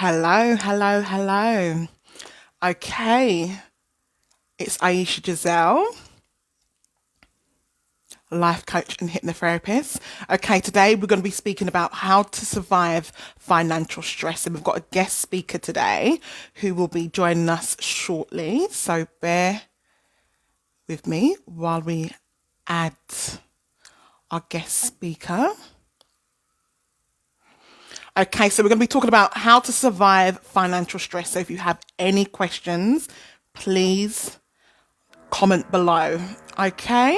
Hello, hello, hello. Okay, it's Ayesha Giselle, life coach and hypnotherapist. Okay, today we're going to be speaking about how to survive financial stress, and we've got a guest speaker today who will be joining us shortly. So bear with me while we add our guest speaker. Okay, so we're going to be talking about how to survive financial stress. So if you have any questions, please comment below. Okay.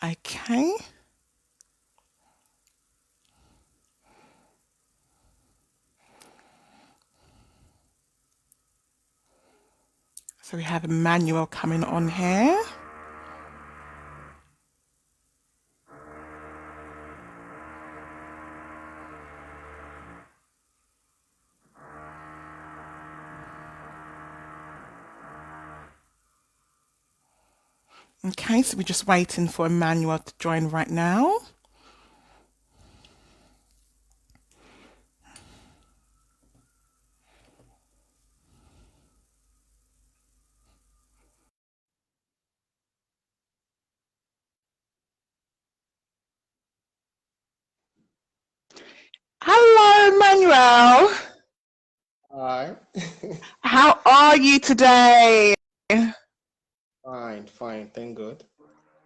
Okay. So we have Emmanuel coming on here. Okay, so we're just waiting for Emmanuel to join right now. Hello, Emmanuel. Hi. How are you today? Fine, fine. Thank God. Good.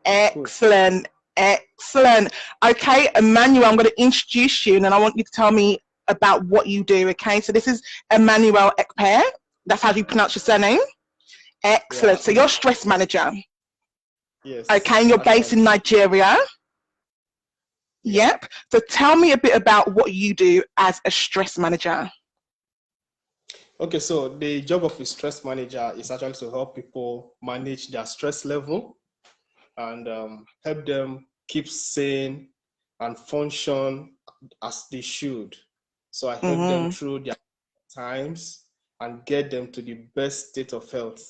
Excellent, excellent. Okay, Emmanuel, I'm going to introduce you and then I want you to tell me about what you do. Okay, so this is Emmanuel Akpe. That's how you pronounce your surname. Yeah. Excellent. So you're stress manager. Okay, and Yes, you're based actually. in Nigeria. Yeah. Yep. So tell me a bit about what you do as a stress manager. Okay, so the job of a stress manager is actually to help people manage their stress level and help them keep sane and function as they should. So I help them Hmm. through their times and get them to the best state of health.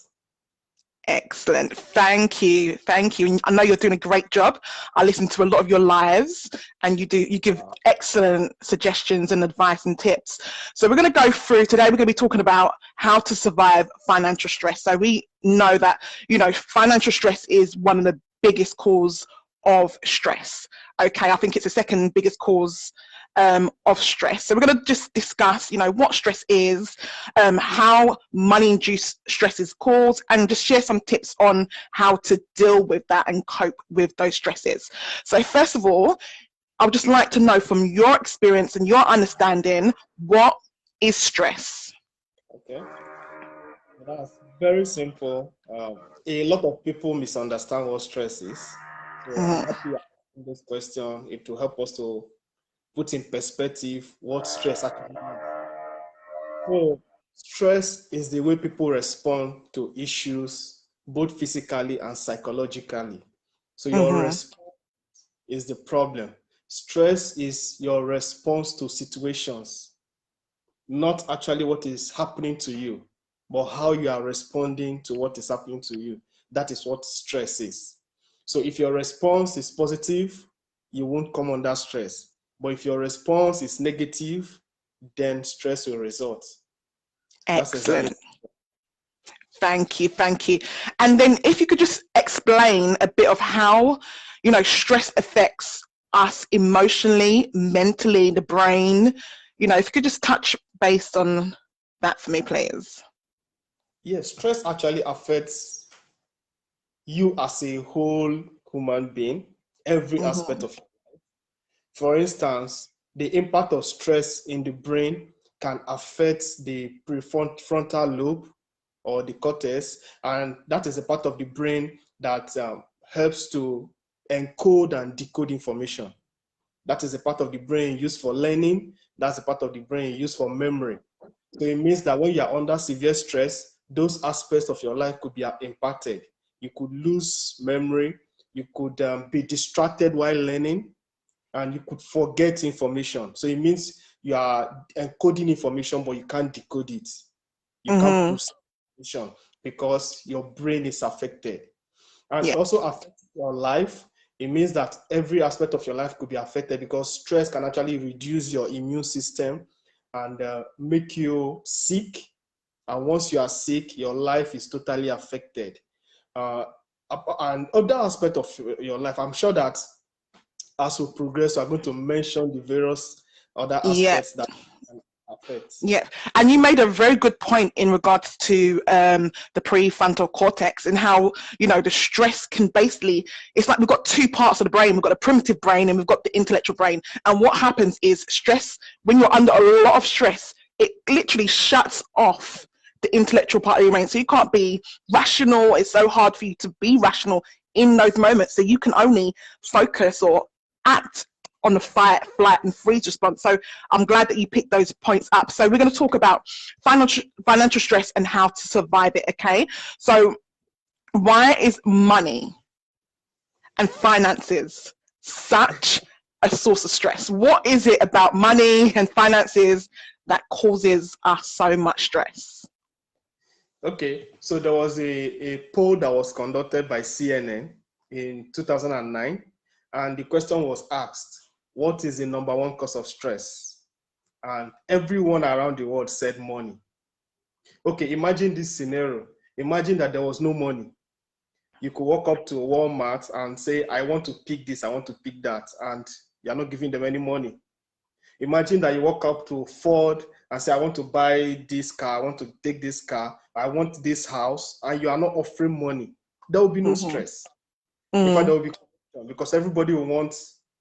Excellent. Thank you. Thank you. I know you're doing a great job. I listen to a lot of your lives and you give Uh, excellent suggestions and advice and tips. So we're going to go through today. We're going to be talking about how to survive financial stress. So we know that, financial stress is one of the biggest cause of stress. Okay. I think it's the second biggest cause of stress. So we're going to just discuss, what stress is, how money-induced stress is caused, and just share some tips on how to deal with that and cope with those stresses. So first of all, I would just like to know from your experience and your understanding, what is stress? okay. That's very simple. A lot of people misunderstand what stress is. So I'm Mm, happy you're asking this question. It will help us to put in perspective what stress actually is. So stress is the way people respond to issues, both physically and psychologically. So your mhm. response is the problem. Stress is your response to situations, not actually what is happening to you, but how you are responding to what is happening to you. That is what stress is. So if your response is positive, you won't come under stress. But if your response is negative, then stress will result. That's exactly. Excellent. Thank you. Thank you. And then if you could just explain a bit of how, stress affects us emotionally, mentally, the brain, if you could just touch base on that for me, please. Yes, stress actually affects you as a whole human being, every aspect Hmm. of. For instance, the impact of stress in the brain can affect the prefrontal lobe or the cortex, and that is a part of the brain that helps to encode and decode information. That is a part of the brain used for learning. That's a part of the brain used for memory. So it means that when you are under severe stress, those aspects of your life could be impacted. You could lose memory. You could be distracted while learning, and you could forget information. So it means you are encoding information, but you can't decode it. You can't process information because your brain is affected. And also affect your life. It means that every aspect of your life could be affected because stress can actually reduce your immune system and make you sick. And once you are sick, your life is totally affected. And other aspect of your life, I'm sure that as we progress, we're going to mention the various other aspects that can affect. Yeah, and you made a very good point in regards to the prefrontal cortex and how, you know, the stress can basically, it's like we've got two parts of the brain. We've got the primitive brain and we've got the intellectual brain. And what happens is stress, when you're under a lot of stress, it literally shuts off the intellectual part of your brain. So you can't be rational. It's so hard for you to be rational in those moments. So you can only focus or act on the fight, flight, and freeze response. So I'm glad that you picked those points up. So we're going to talk about financial stress and how to survive it, okay? So why is money and finances such a source of stress? What is it about money and finances that causes us so much stress? Okay, so there was a poll that was conducted by CNN in 2009, and the question was asked, what is the #1 cause of stress? And everyone around the world said money. Okay, imagine this scenario. Imagine that there was no money. You could walk up to Walmart and say, I want to pick this, I want to pick that, and you're not giving them any money. Imagine that you walk up to Ford and say, I want to buy this car, I want to take this car, I want this house, and you are not offering money. There will be no stress. In fact, there will be, because everybody will want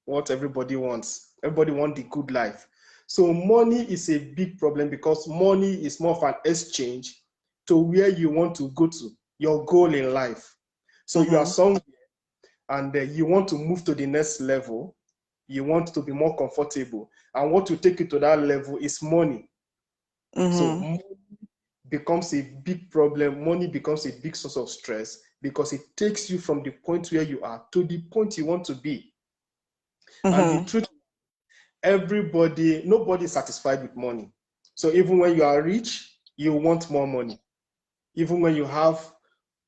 what everybody wants. Everybody wants the good life. So money is a big problem because money is more of an exchange to where you want to go to, your goal in life. So you are somewhere and you want to move to the next level. You want to be more comfortable. And what will take you to that level is money. So money becomes a big problem. Money becomes a big source of stress because it takes you from the point where you are to the point you want to be. And the truth, nobody is satisfied with money. So even when you are rich, you want more money. Even when you have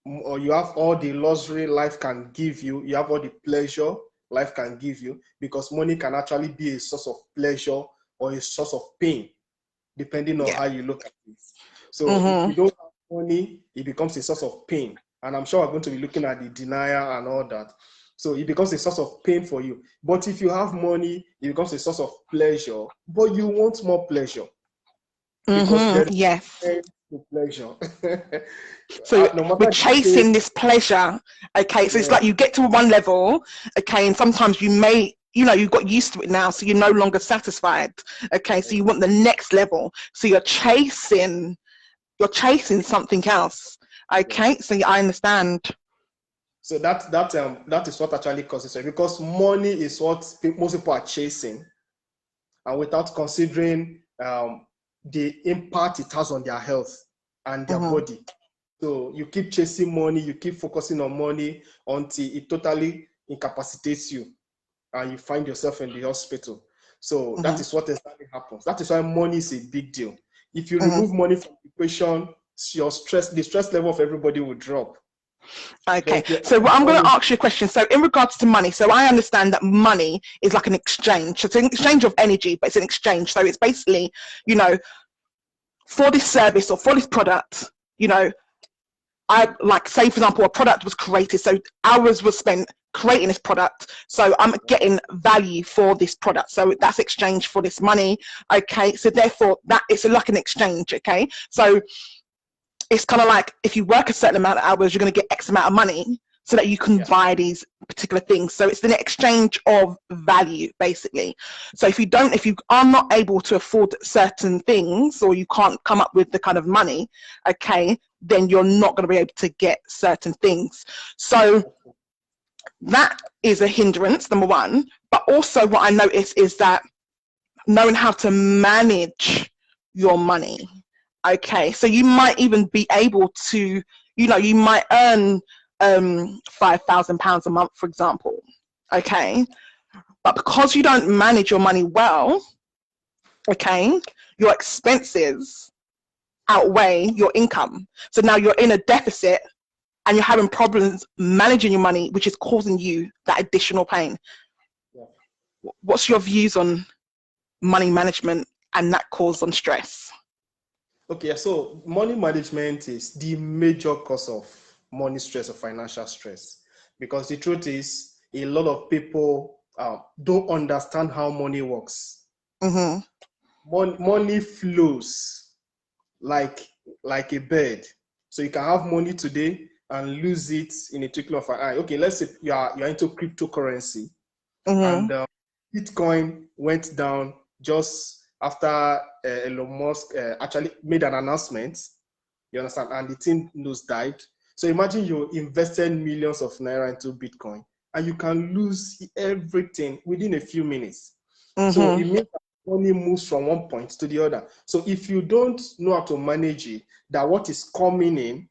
all the luxury life can give you, you have all the pleasure life can give you, because money can actually be a source of pleasure or a source of pain, depending on how you look at it. So if you don't have money, it becomes a source of pain. And I'm sure we're going to be looking at the denial and all that. So it becomes a source of pain for you. But if you have money, it becomes a source of pleasure, but you want more pleasure. Because there is pleasure. So we're chasing this pleasure, okay? So it's like you get to one level, okay, and sometimes you may, you know, you've got used to it now, so you're no longer satisfied, okay? So you want the next level. So you're chasing something else, okay? So I understand. So that is what actually causes it, because money is what most people are chasing, and without considering the impact it has on their health and their body. So you keep chasing money, you keep focusing on money until it totally incapacitates you and you find yourself in the hospital. So that is what exactly happens. That is why money is a big deal. If you remove money from the equation, the stress level of everybody will drop. Okay, so I'm going to ask you a question. So in regards to money, so I understand that money is like an exchange. It's an exchange of energy, but it's an exchange. So it's basically, you know, for this service or for this product, you know, I like, say for example, a product was created, so hours were spent creating this product, so I'm getting value for this product, so that's exchange for this money. Okay, so therefore that it's like an exchange. Okay, so it's kind of like if you work a certain amount of hours, you're going to get X amount of money so that you can buy these particular things. So it's an exchange of value, basically. So if you are not able to afford certain things, or you can't come up with the kind of money, okay, then you're not going to be able to get certain things. So that is a hindrance, number one. But also what I notice is that knowing how to manage your money. Okay, so you might even be able to, you might earn £5,000 a month, for example. Okay, but because you don't manage your money well, okay, your expenses outweigh your income. So now you're in a deficit and you're having problems managing your money, which is causing you that additional pain. Yeah. What's your views on money management and that cause on stress? Okay, so money management is the major cause of money stress or financial stress, because the truth is a lot of people don't understand how money works. Mm-hmm. Money flows like a bird. So you can have money today and lose it in a twinkling of an eye. Okay, let's say you're into cryptocurrency, Mm-hmm. and Bitcoin went down just after Elon Musk actually made an announcement. You understand? And the thing died. So imagine you invested millions of naira into Bitcoin, and you can lose everything within a few minutes. So it Mm-hmm. means that money moves from one point to the other. So if you don't know how to manage it, that what is coming in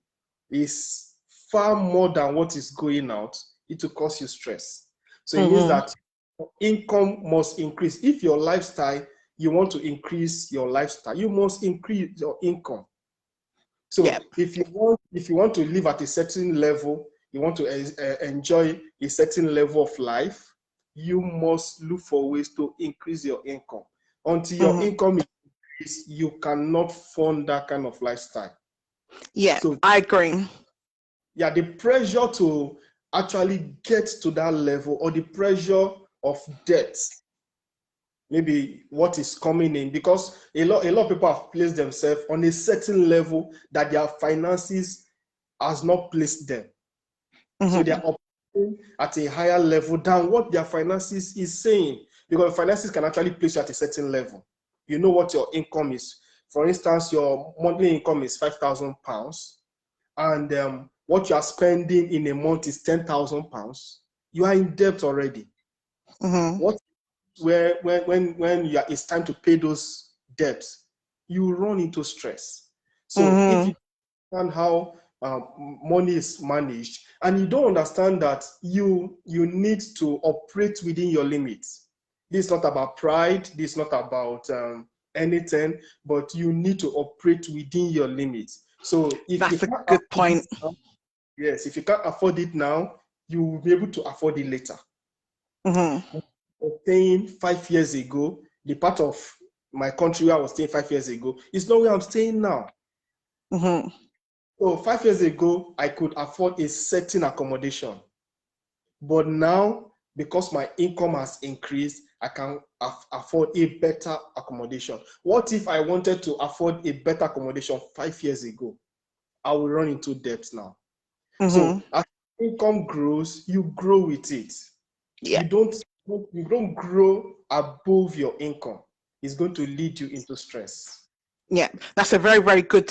is far more than what is going out, it will cause you stress. So it means Mm-hmm. that income must increase. If your lifestyle, you want to increase your lifestyle, you must increase your income. So Yeah. if you want to live at a certain level, you want to enjoy a certain level of life, you must look for ways to increase your income. Until your Mm-hmm. income is, you cannot fund that kind of lifestyle. Yeah, So I agree. yeah, the pressure to actually get to that level, or the pressure of debt, maybe what is coming in, because a lot of people have placed themselves on a certain level that their finances has not placed them. So they Mm-hmm. are operating at a higher level than what their finances is saying, because finances can actually place you at a certain level. You know what your income is. For instance, your monthly income is £5,000, and what you are spending in a month is £10,000. You are in debt already. Mm-hmm. What when it's time to pay those debts, you run into stress. So if Mm-hmm. you understand how money is managed, and you don't understand that you need to operate within your limits. This is not about pride. This is not about anything, but you need to operate within your limits. So if you That's a can't good afford it point. now, yes, if you can't afford it now, you will be able to afford it later. Mm-hmm. Staying 5 years ago, the part of my country where I was staying 5 years ago is not where I'm staying now. Mm-hmm. So 5 years ago, I could afford a certain accommodation. But now, because my income has increased, I can afford a better accommodation. What if I wanted to afford a better accommodation 5 years ago? I will run into debt now. Mm-hmm. So as income grows, you grow with it. Yeah. You don't grow above your income. It's going to lead you into stress. Yeah, that's a very, very good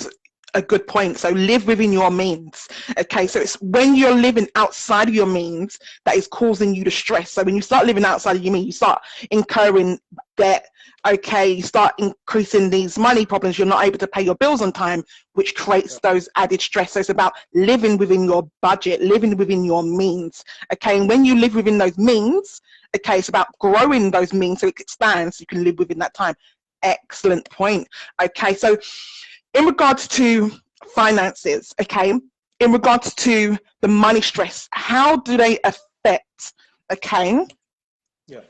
point. So live within your means. Okay, so it's when you're living outside of your means that is causing you the stress. So when you start living outside of your means, you start incurring debt. Okay, you start increasing these money problems. You're not able to pay your bills on time, which creates those added stress. So it's about living within your budget, living within your means. Okay, and when you live within those means, okay, it's about growing those means so it expands. So you can live within that time. Excellent point. Okay, so in regards to finances, okay, in regards to the money stress, how do they affect, okay, Yeah.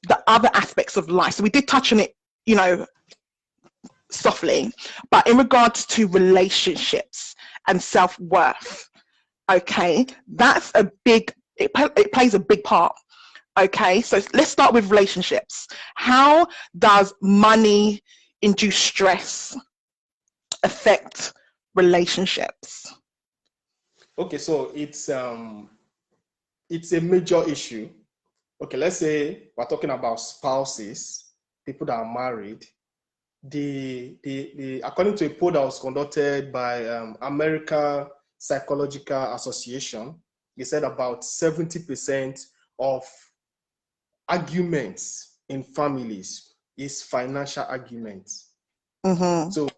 the other aspects of life? So we did touch on it, softly, but in regards to relationships and self-worth, okay, that's a big, it plays a big part. Okay, so let's start with relationships. How does money-induced stress affect relationships? Okay, so it's a major issue. Okay, let's say we're talking about spouses, people that are married. according to a poll that was conducted by American Psychological Association, they said about 70% of arguments in families is financial arguments. So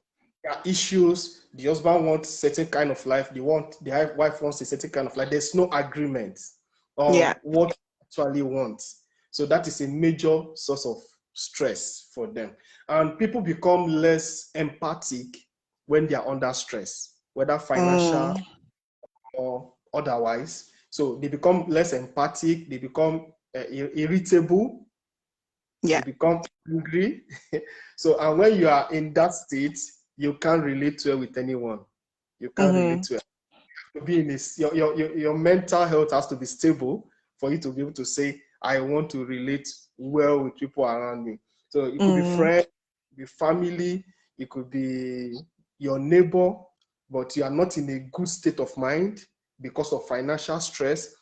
there are issues. The husband wants a certain kind of life. The wife wants a certain kind of life. There's no agreement on what they actually want. So that is a major source of stress for them. And people become less empathic when they are under stress, whether financial or otherwise. So they become less empathic. They become irritable. They become angry. So, and when you are in that state, you can't relate to it with anyone. You can't relate to it. To be in your mental health has to be stable for you to be able to say, I want to relate well with people around me. So it could be friends, it could be family, it could be your neighbor, but you are not in a good state of mind because of financial stress.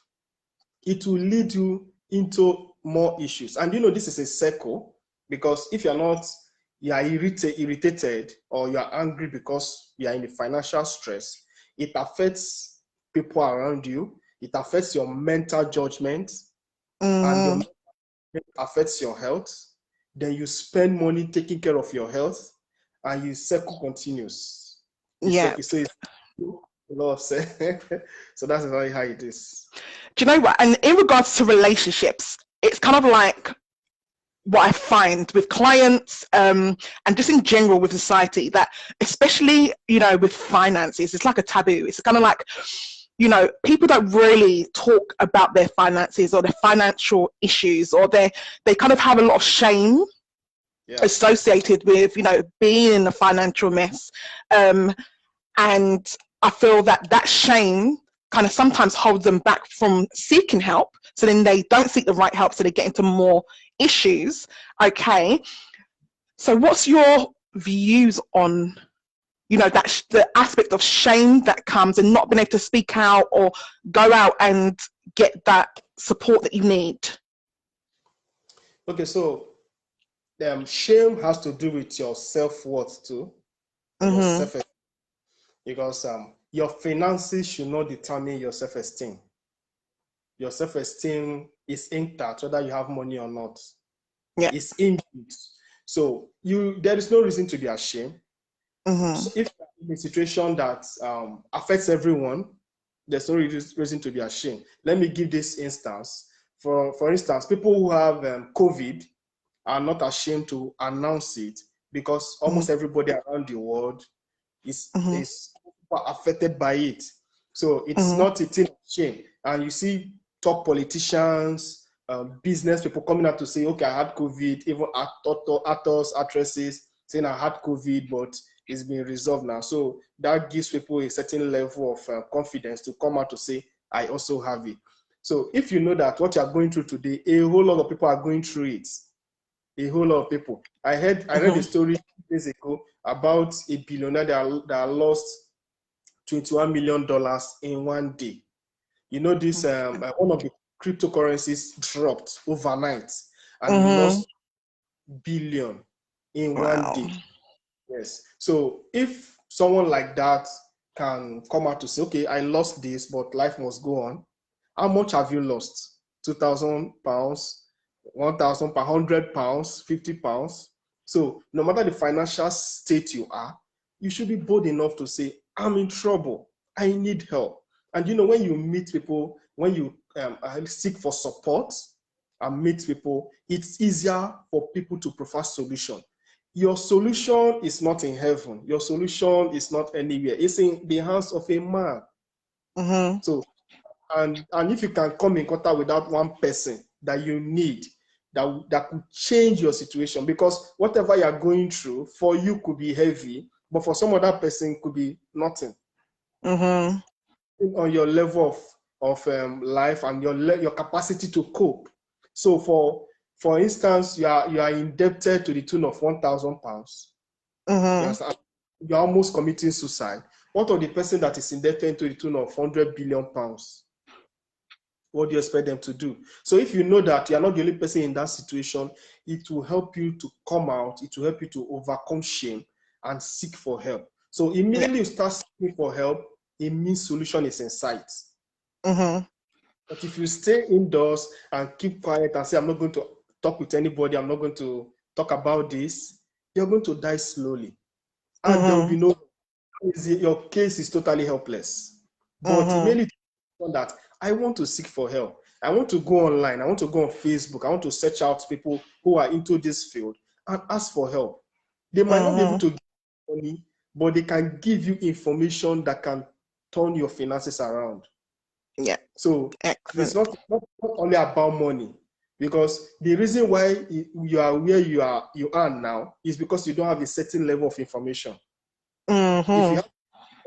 It will lead you into more issues. And this is a circle, because if you are irritated or you are angry because you are in the financial stress, it affects people around you. It affects your mental judgment, and it affects your health. Then you spend money taking care of your health, and your circle continues. So it's a lot of so that's exactly how it is. Do you know what? And in regards to relationships, it's kind of like what I find with clients and just in general with society, that especially, with finances, it's like a taboo. It's kind of like, people don't really talk about their finances or their financial issues, or they kind of have a lot of shame associated with, being in a financial mess. And I feel that shame kind of sometimes holds them back from seeking help. So then they don't seek the right help, so they get into more issues. Okay. So what's your views on, that the aspect of shame that comes and not being able to speak out or go out and get that support that you need? Okay, so shame has to do with your self-worth too, your self-esteem, because your finances should not determine your self-esteem. Your self-esteem is intact, whether you have money or not. It's inbuilt. So there is no reason to be ashamed. So if you're in a situation that affects everyone, there's no reason to be ashamed. Let me give this instance. For instance, people who have COVID are not ashamed to announce it, because almost everybody around the world is affected by it. So it's not a thing of shame. And you see top politicians, business people coming out to say, okay, I had COVID, even actors, actresses saying I had COVID, but it's been resolved now. So that gives people a certain level of confidence to come out to say, I also have it. So if you know that what you're going through today, a whole lot of people are going through it. A whole lot of people. I read a story days ago about a billionaire that lost $21 million in one day. This one of the cryptocurrencies dropped overnight, and he lost billion in one day. Yes. So if someone like that can come out to say, okay, I lost this, but life must go on. How much have you lost? £2,000, £1,000, £100, £50. So no matter the financial state you are, you should be bold enough to say, I'm in trouble. I need help. And when you meet people, when you seek for support and meet people, it's easier for people to provide solution. Your solution is not in heaven. Your solution is not anywhere. It's in the hands of a man. So, and if you can come in contact with that one person that you need, that could change your situation, because whatever you're going through, for you could be heavy, but for some other person could be nothing. On your level of life and your capacity to cope. So for instance, you are indebted to the tune of £1,000. You're almost committing suicide. What of the person that is indebted to the tune of £100 billion? what do you expect them to do? So if you know that you're not the only person in that situation, it will help you to come out, it will help you to overcome shame and seek for help. So immediately you start seeking for help, it means solution is in sight. But if you stay indoors and keep quiet and say, I'm not going to talk with anybody, I'm not going to talk about this, you're going to die slowly. And there will be no, your case is totally helpless. But immediately that I want to seek for help. I want to go online. I want to go on Facebook. I want to search out people who are into this field and ask for help. They might not be able to give money, but they can give you information that can turn your finances around. Yeah. So it's not only about money, because the reason why you are where you are now is because you don't have a certain level of information. If you have a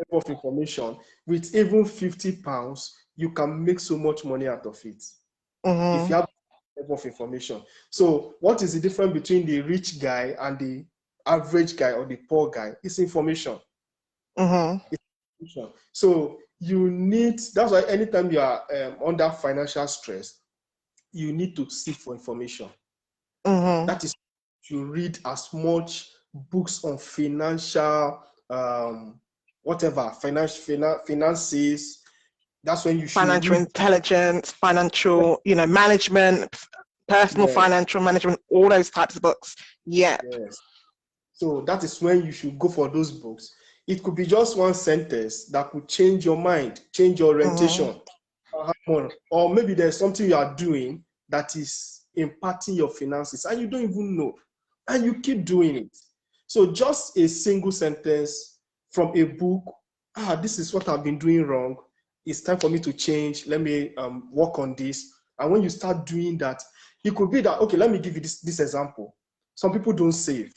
level of information, with even £50, you can make so much money out of it. If you have a level of information. So what is the difference between the rich guy and the average guy or the poor guy? It's information. It's information. So you need, that's why anytime you are under financial stress, you need to seek for information. That is, you read as much books on financial, finances. That's when you should financial intelligence, financial, management, personal financial management, all those types of books. Yeah. Yes. So that is when you should go for those books. It could be just one sentence that could change your mind, change your orientation. Or maybe there's something you are doing that is impacting your finances and you don't even know, and you keep doing it. So just a single sentence from a book, this is what I've been doing wrong. It's time for me to change. Let me work on this. And when you start doing that, it could be that, okay, let me give you this example. Some people don't save.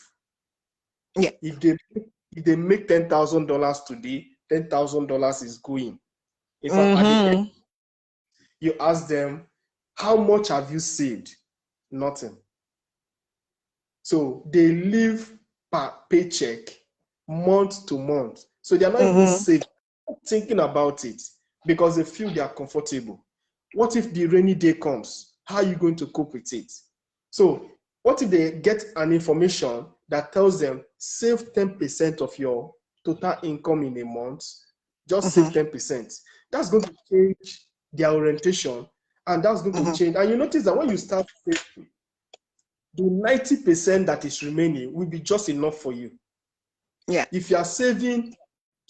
Yeah. If they make $10,000 today, $10,000 is going. In fact, at the end, you ask them, how much have you saved? Nothing. So they live per paycheck, month to month. So they're not even saving, thinking about it, because they feel they are comfortable. What if the rainy day comes? How are you going to cope with it? So what if they get an information that tells them, save 10% of your total income in a month, just save 10%. That's going to change their orientation, and that's going to change. And you notice that when you start saving, the 90% that is remaining will be just enough for you. Yeah. If you are saving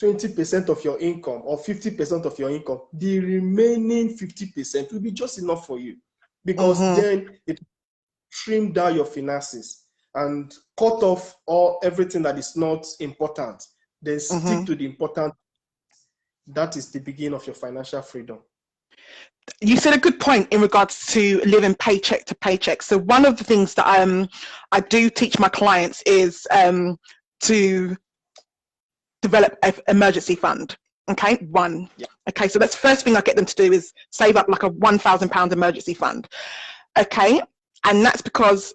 20% of your income or 50% of your income, the remaining 50% will be just enough for you, because then it trim down your finances and cut off everything that is not important, then stick to the important. That is the beginning of your financial freedom. You said a good point in regards to living paycheck to paycheck. So one of the things that I do teach my clients is to develop an emergency fund. Okay, Okay, so that's the first thing I get them to do, is save up like a £1,000 emergency fund. Okay, and that's because,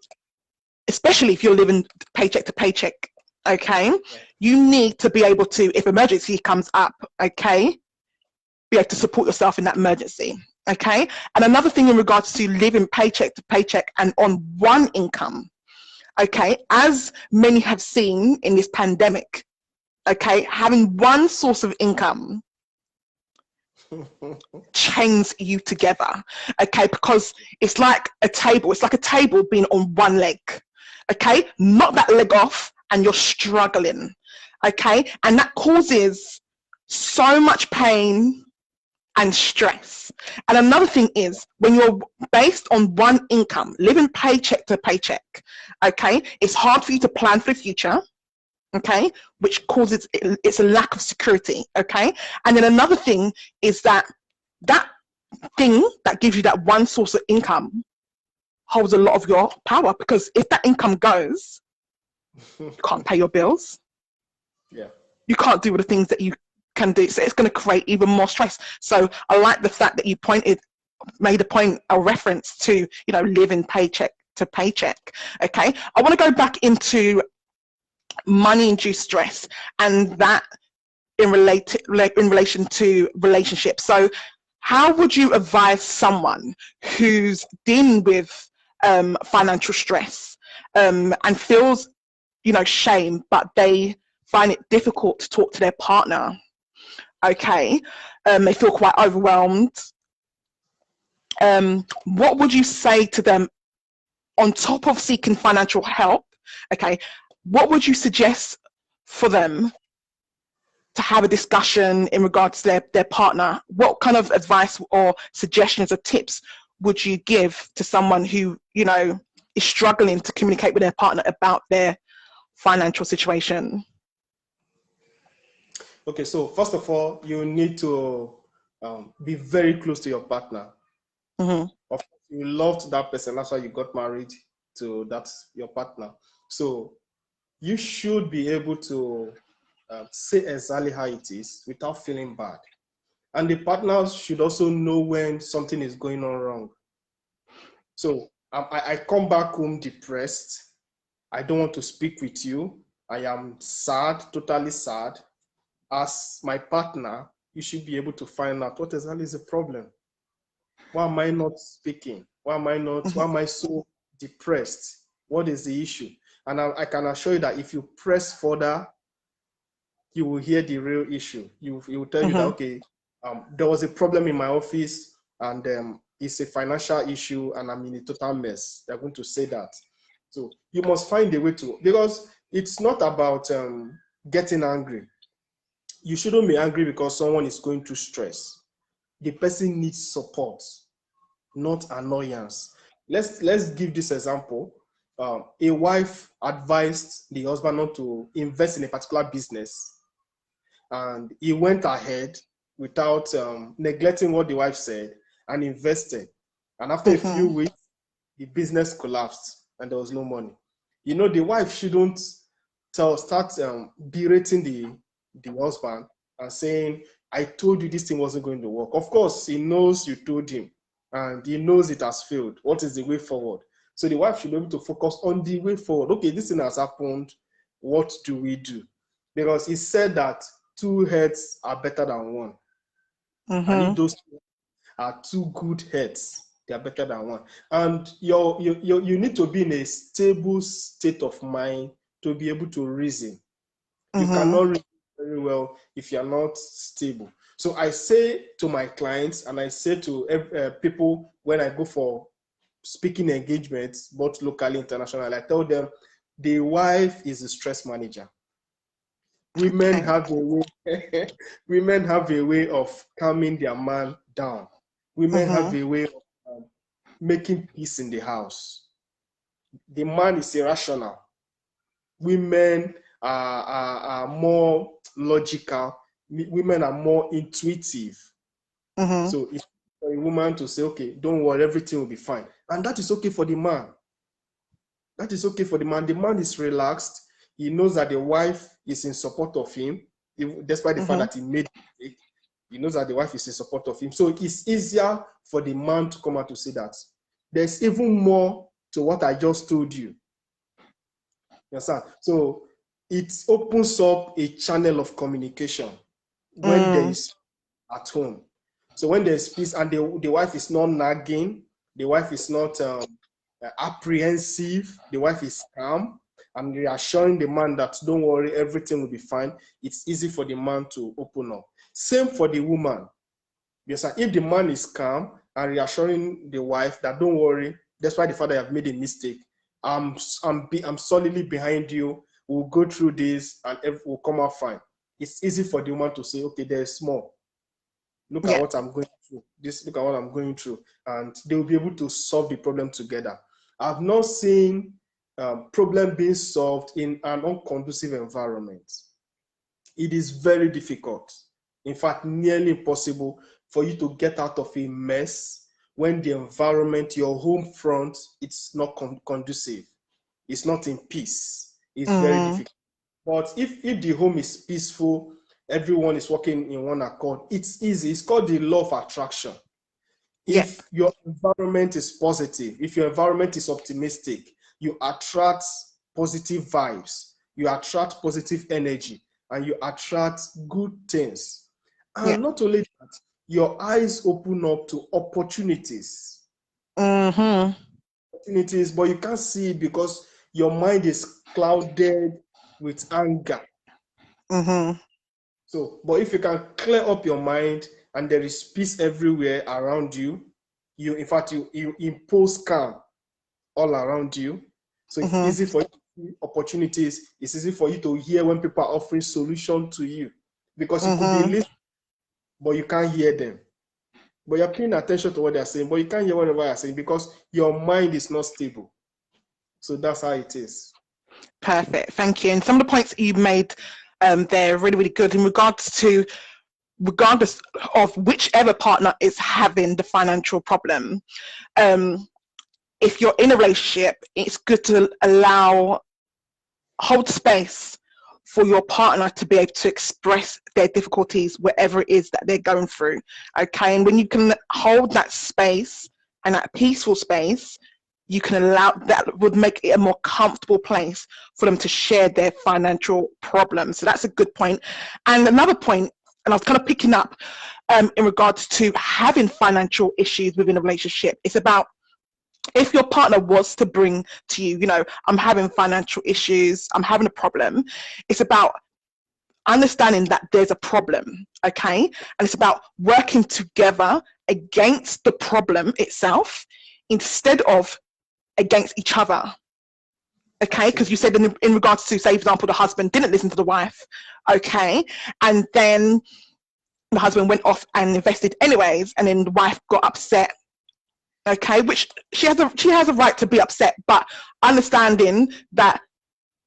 especially if you're living paycheck to paycheck, okay, you need to be able to, if emergency comes up, okay, be able to support yourself in that emergency. Okay, and another thing in regards to living paycheck to paycheck and on one income, okay, as many have seen in this pandemic, okay, having one source of income chains you together, okay, because it's like a table being on one leg, okay, knock that leg off and you're struggling, okay, and that causes so much pain and stress. And another thing is, when you're based on one income, living paycheck to paycheck, okay, it's hard for you to plan for the future, okay, which causes it's a lack of security, okay. And then another thing is that thing that gives you that one source of income holds a lot of your power, because if that income goes, you can't pay your bills, you can't do all the things that you can do, so it's going to create even more stress. So I like the fact that you made a reference to, living paycheck to paycheck. Okay, I want to go back into money-induced stress, and that in relation to relationships. So how would you advise someone who's dealing with financial stress and feels, you know, shame, but they find it difficult to talk to their partner? Okay, they feel quite overwhelmed. What would you say to them on top of seeking financial help? Okay, what would you suggest for them to have a discussion in regards to their partner? What kind of advice or suggestions or tips would you give to someone who, you know, is struggling to communicate with their partner about their financial situation? Okay, so first of all, you need to be very close to your partner. Mm-hmm. Of course, you loved that person, that's why you got married to your partner. So you should be able to say exactly how it is without feeling bad. And the partners should also know when something is going on wrong. So I come back home depressed. I don't want to speak with you. I am sad, totally sad. As my partner, you should be able to find out what exactly is the problem. Why am I not speaking? Why am I so depressed? What is the issue? And I can assure you that if you press further, you will hear the real issue. He will tell you that, okay, there was a problem in my office and it's a financial issue and I'm in a total mess. They're going to say that. So you must find a way to, because it's not about getting angry. You shouldn't be angry because someone is going through stress. The person needs support, not annoyance. Let's give this example. A wife advised the husband not to invest in a particular business, and he went ahead without neglecting what the wife said and invested. And after a few weeks, the business collapsed and there was no money. You know, the wife shouldn't start berating the husband and saying, I told you this thing wasn't going to work. Of course, he knows you told him and he knows it has failed. What is the way forward? So the wife should be able to focus on the way forward. Okay, this thing has happened. What do we do? Because he said that two heads are better than one. And if those two are two good heads, they are better than one. And you need to be in a stable state of mind to be able to reason. You cannot reason very well if you're not stable. So I say to my clients and I say to people when I go for speaking engagements, both locally, international, I tell them the wife is a stress manager. Women have a way. Women have a way of calming their man down. Women have a way of making peace in the house. The man is irrational. Women are more logical. Women are more intuitive. So it's for a woman to say, okay, don't worry, everything will be fine. And that is okay for the man. That is okay for the man. The man is relaxed. He knows that the wife is in support of him, despite the fact that he made a mistake. He knows that the wife is in support of him. So it's easier for the man to come out to say that. There's even more to what I just told you. You understand? So it opens up a channel of communication when there is at home. So when there's peace and the wife is not nagging, the wife is not apprehensive, the wife is calm and reassuring the man that don't worry, everything will be fine. It's easy for the man to open up. Same for the woman. Yes, if the man is calm and reassuring the wife that don't worry, despite the fact that you have made a mistake, I'm solidly behind you. We'll go through this and we'll come out fine. It's easy for the woman to say, okay, there's more. Look at what I'm going through. Look at what I'm going through, and they will be able to solve the problem together. I've not seen problem being solved in an unconducive environment. It is very difficult. In fact, nearly impossible for you to get out of a mess when the environment, your home front, it's not conducive. It's not in peace. It's very difficult. But if the home is peaceful, everyone is working in one accord, it's easy. It's called the law of attraction. If your environment is positive, if your environment is optimistic, you attract positive vibes, you attract positive energy, and you attract good things. And not only that, your eyes open up to opportunities. Opportunities, but you can't see it because your mind is clouded with anger. So, but if you can clear up your mind and there is peace everywhere around you, in fact, you impose calm all around you. So it's easy for you to see opportunities. It's easy for you to hear when people are offering solution to you, because you could be listening, but you can't hear them. But you're paying attention to what they're saying, but you can't hear whatever they're saying because your mind is not stable. So that's how it is. Perfect, thank you. And some of the points that you made they're really, really good in regards to, regardless of whichever partner is having the financial problem. If you're in a relationship, it's good to hold space for your partner to be able to express their difficulties, whatever it is that they're going through. Okay, and when you can hold that space and that peaceful space, you can that would make it a more comfortable place for them to share their financial problems. So that's a good point. And another point, and I was kind of picking up in regards to having financial issues within a relationship, it's about, if your partner was to bring to you, I'm having financial issues, I'm having a problem, it's about understanding that there's a problem, okay? And it's about working together against the problem itself instead of against each other, okay? Because you said in regards to, say, for example, the husband didn't listen to the wife, okay? And then the husband went off and invested anyways, and then the wife got upset, okay? Which she has a right to be upset, but understanding that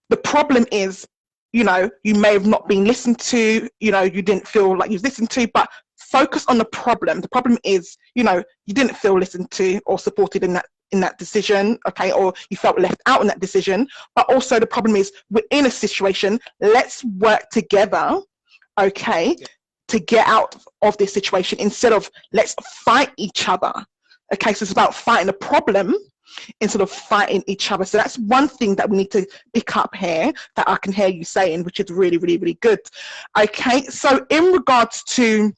the problem is, you may have not been listened to, you didn't feel like you was listened to, but focus on the problem. The problem is, you didn't feel listened to or supported in that decision, okay, or you felt left out in that decision. But also the problem is, we're in a situation, let's work together, okay, to get out of this situation instead of let's fight each other, okay? So it's about fighting the problem instead of fighting each other. So that's one thing that we need to pick up here that I can hear you saying, which is really, really, really good. Okay, so in regards to,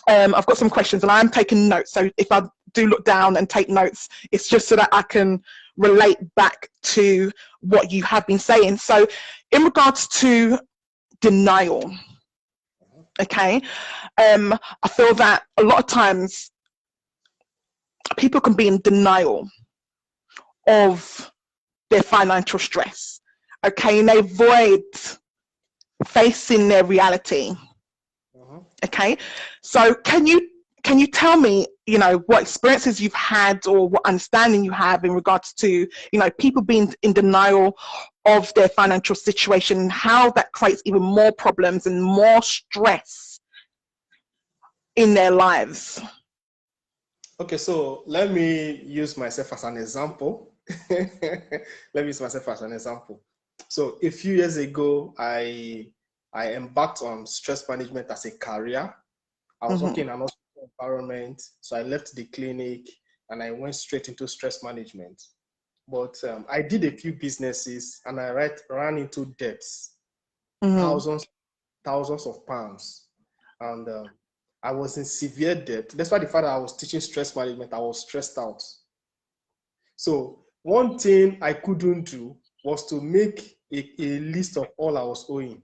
I've got some questions and I'm taking notes. So if I do look down and take notes, it's just so that I can relate back to what you have been saying. So in regards to denial, okay, I feel that a lot of times people can be in denial of their financial stress, okay, and they avoid facing their reality. Okay, so can you tell me, what experiences you've had or what understanding you have in regards to, people being in denial of their financial situation, and how that creates even more problems and more stress in their lives? Okay, so let me use myself as an example. So a few years ago, I embarked on stress management as a career. I was working in an hospital environment, so I left the clinic and I went straight into stress management. But I did a few businesses and I ran into debts, thousands of pounds, and I was in severe debt. Despite the fact that I was teaching stress management, I was stressed out. So one thing I couldn't do was to make a list of all I was owing.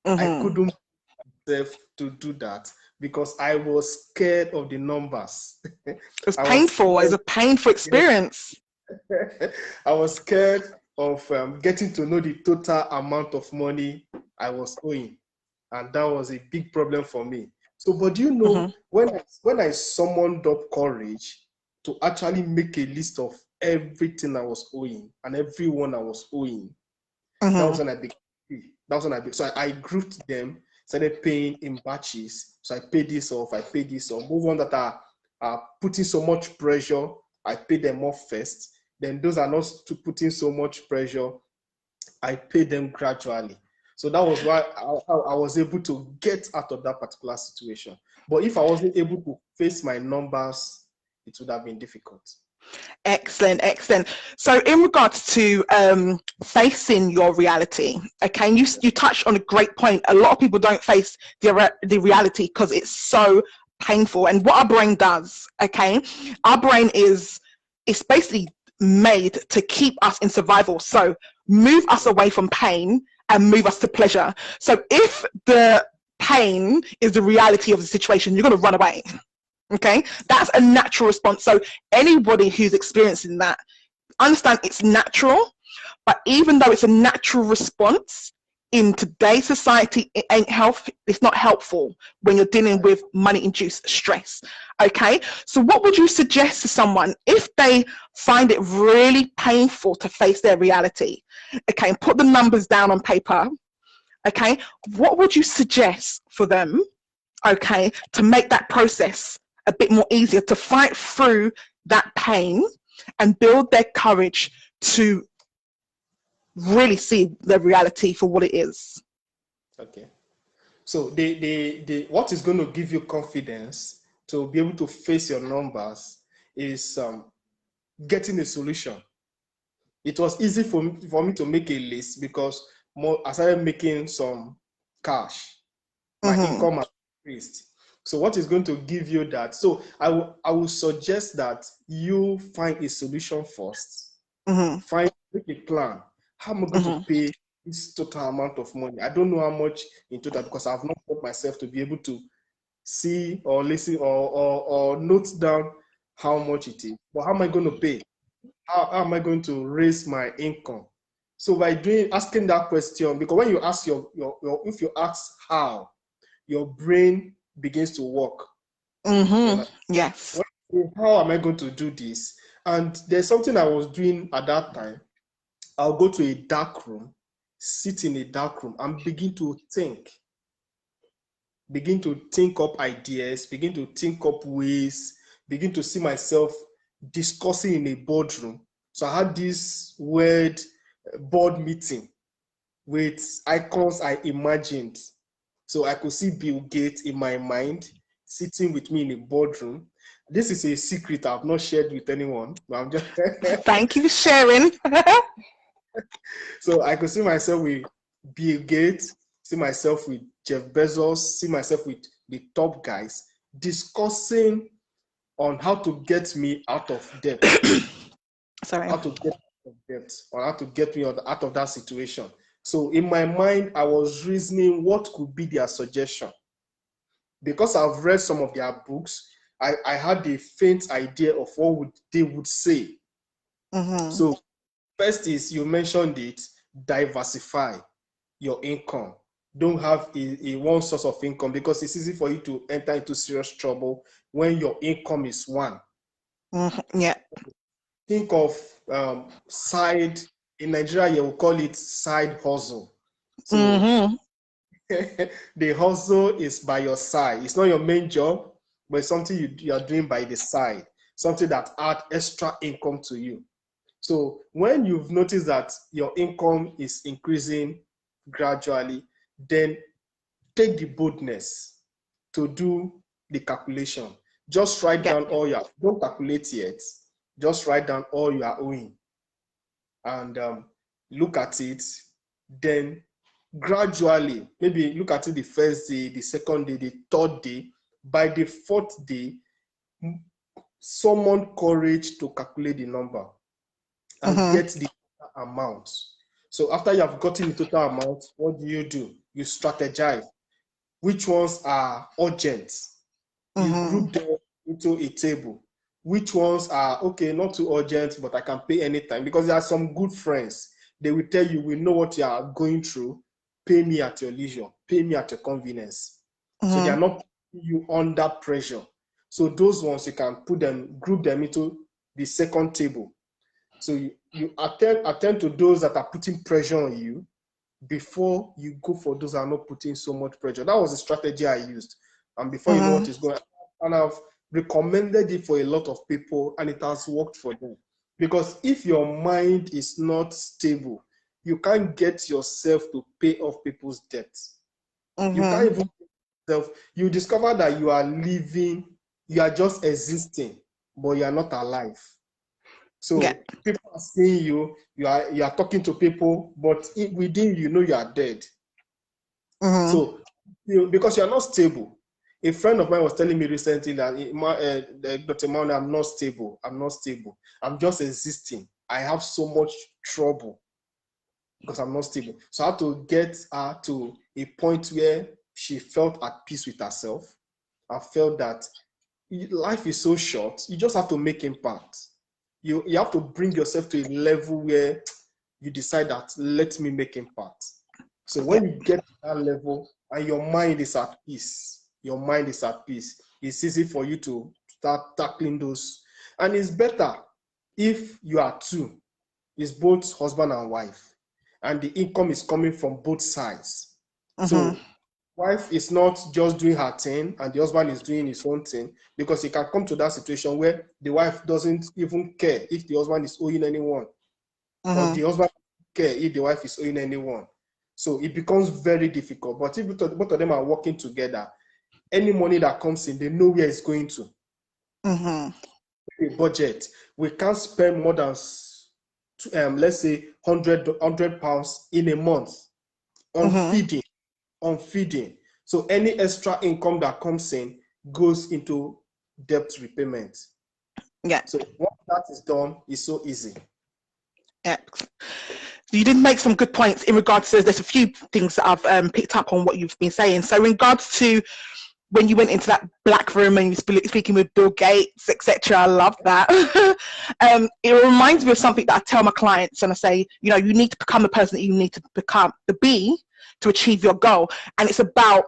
I couldn't myself to do that because I was scared of the numbers. It's painful. It's a painful experience. I was scared of getting to know the total amount of money I was owing, and that was a big problem for me. So, but when I summoned up courage to actually make a list of everything I was owing and everyone I was owing, that was when I began. So I grouped them, started paying in batches. So I paid this off, Move on that are putting so much pressure, I pay them off first. Then those are not putting so much pressure, I pay them gradually. So that was why I was able to get out of that particular situation. But if I wasn't able to face my numbers, it would have been difficult. Excellent. So in regards to facing your reality, okay, and you touched on a great point. A lot of people don't face the reality because it's so painful. And what our brain does, okay, our brain it's basically made to keep us in survival. So move us away from pain and move us to pleasure. So if the pain is the reality of the situation, you're going to run away. Okay, that's a natural response. So anybody who's experiencing that, understand it's natural, but even though it's a natural response, in today's society, it's not helpful when you're dealing with money-induced stress. Okay, so what would you suggest to someone if they find it really painful to face their reality? Okay, and put the numbers down on paper. Okay, what would you suggest for them, okay, to make that process a bit more easier, to fight through that pain and build their courage to really see the reality for what it is? Okay. So what is going to give you confidence to be able to face your numbers is getting a solution. It was easy for me to make a list because I started making some cash. My income has increased. So what is going to give you that? So I will suggest that you find a solution first. Make a plan. How am I going to pay this total amount of money? I don't know how much in total because I've not taught myself to be able to see or listen or note down how much it is. But how am I going to pay? How am I going to raise my income? So by asking that question, because when you ask if you ask how, your brain begins to work. Yes. How am I going to do this? And there's something I was doing at that time. I'll go to a dark room, sit in a dark room, and begin to think up ideas, begin to think up ways, begin to see myself discussing in a boardroom. So I had this weird board meeting with icons I imagined. So I could see Bill Gates in my mind sitting with me in a boardroom. This is a secret I've not shared with anyone. I'm just Thank you for sharing. So I could see myself with Bill Gates, see myself with Jeff Bezos, see myself with the top guys discussing on how to get me out of debt. Sorry. How to get out of debt, or how to get me out of that situation. So in my mind, I was reasoning what could be their suggestion. Because I've read some of their books, I had a faint idea of what they would say. So first is, you mentioned it, diversify your income. Don't have a one source of income, because it's easy for you to enter into serious trouble when your income is one. Yeah. Think of side, in Nigeria, you will call it side hustle. So the hustle is by your side. It's not your main job, but it's something you are doing by the side, something that adds extra income to you. So when you've noticed that your income is increasing gradually, then take the boldness to do the calculation. Just write down don't calculate yet. Just write down all you are owing and look at it. Then gradually, maybe look at it the first day, the second day, the third day. By the fourth day, summon courage to calculate the number and get the amount. So after you have gotten the total amount, what do? You strategize. Which ones are urgent? You group them into a table. Which ones are, okay, not too urgent, but I can pay anytime? Because there are some good friends. They will tell you, we know what you are going through. Pay me at your leisure. Pay me at your convenience. So they are not putting you under pressure. So those ones, you can group them into the second table. So you attend to those that are putting pressure on you before you go for those that are not putting so much pressure. That was the strategy I used. And before you know what is going on, and I've recommended it for a lot of people, and it has worked for them. Because if your mind is not stable, you can't get yourself to pay off people's debts. You can't even you discover that you are living, you are just existing, but you are not alive. So people are seeing you are talking to people, but within you know you are dead. So because you are not stable, A friend of mine was telling me recently that, Dr. Emmanuel, I'm not stable. I'm just existing. I have so much trouble because I'm not stable. So I had to get her to a point where she felt at peace with herself. I felt that life is so short. You just have to make impact. You have to bring yourself to a level where you decide that, let me make impact. So when you get to that level and your mind is at peace, it's easy for you to start tackling those. And it's better if you are two, it's both husband and wife, and the income is coming from both sides. So wife is not just doing her thing and the husband is doing his own thing, because it can come to that situation where the wife doesn't even care if the husband is owing anyone, or the husband doesn't care if the wife is owing anyone. So it becomes very difficult. But if both of them are working together, any money that comes in, they know where it's going to. A budget. We can't spend more than, let's say, 100 pounds in a month on feeding. So any extra income that comes in goes into debt repayment. Yeah. So once that is done, it's so easy. Yeah. You did make some good points in regards to, there's a few things that I've picked up on what you've been saying. So in regards to when you went into that black room and you were speaking with Bill Gates, etc., I love that. It reminds me of something that I tell my clients, and I say, you know, you need to become the person that you need to be to achieve your goal. And it's about,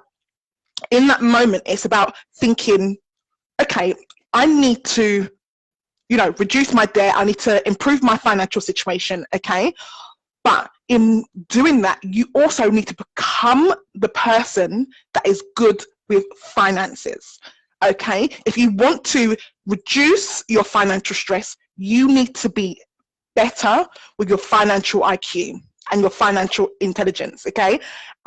in that moment, it's about thinking, okay, I need to, you know, reduce my debt. I need to improve my financial situation. Okay. But in doing that, you also need to become the person that is good with finances. Okay. If you want to reduce your financial stress, you need to be better with your financial IQ and your financial intelligence. Okay.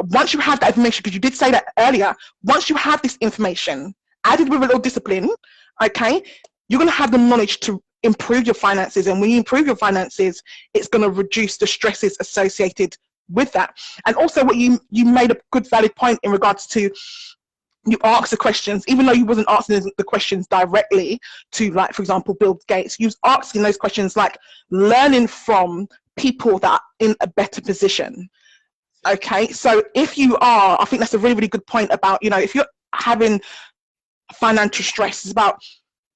Once you have that information, because you did say that earlier, once you have this information added with a little discipline, okay, you're going to have the knowledge to improve your finances. And when you improve your finances, it's going to reduce the stresses associated with that. And also what you made a good valid point in regards to, you ask the questions, even though you wasn't asking the questions directly to, like, for example, Bill Gates, you was asking those questions, like learning from people that are in a better position. Okay, so if you are, I think that's a really, really good point about, you know, if you're having financial stress, it's about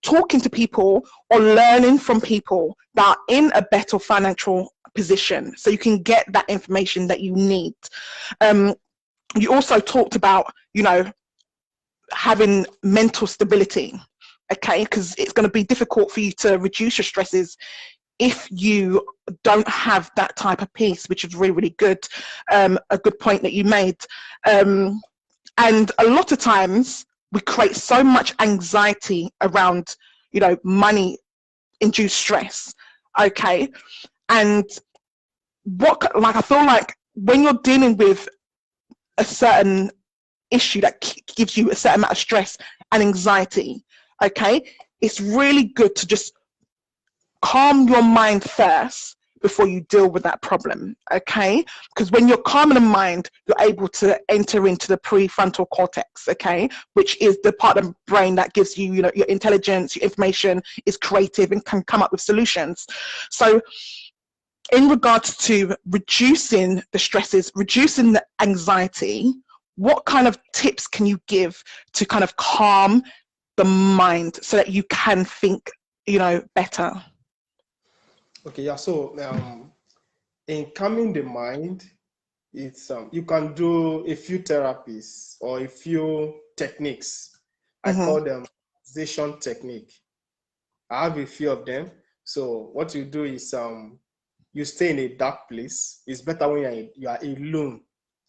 talking to people or learning from people that are in a better financial position, so you can get that information that you need. You also talked about, you know, having mental stability, okay, because it's going to be difficult for you to reduce your stresses if you don't have that type of peace, which is really, really good. A good point that you made. And a lot of times we create so much anxiety around, you know, money induced stress. Okay. And I feel like when you're dealing with a certain issue that gives you a certain amount of stress and anxiety, okay, it's really good to just calm your mind first before you deal with that problem, okay? Because when you're calm in the mind, you're able to enter into the prefrontal cortex, okay, which is the part of the brain that gives you, you know, your intelligence, your information, is creative and can come up with solutions. So in regards to reducing the stresses, reducing the anxiety, what kind of tips can you give to kind of calm the mind so that you can think, you know, better? Okay, yeah. So in calming the mind, it's you can do a few therapies or a few techniques. I call them relaxation technique. I have a few of them. So what you do is you stay in a dark place. It's better when you are alone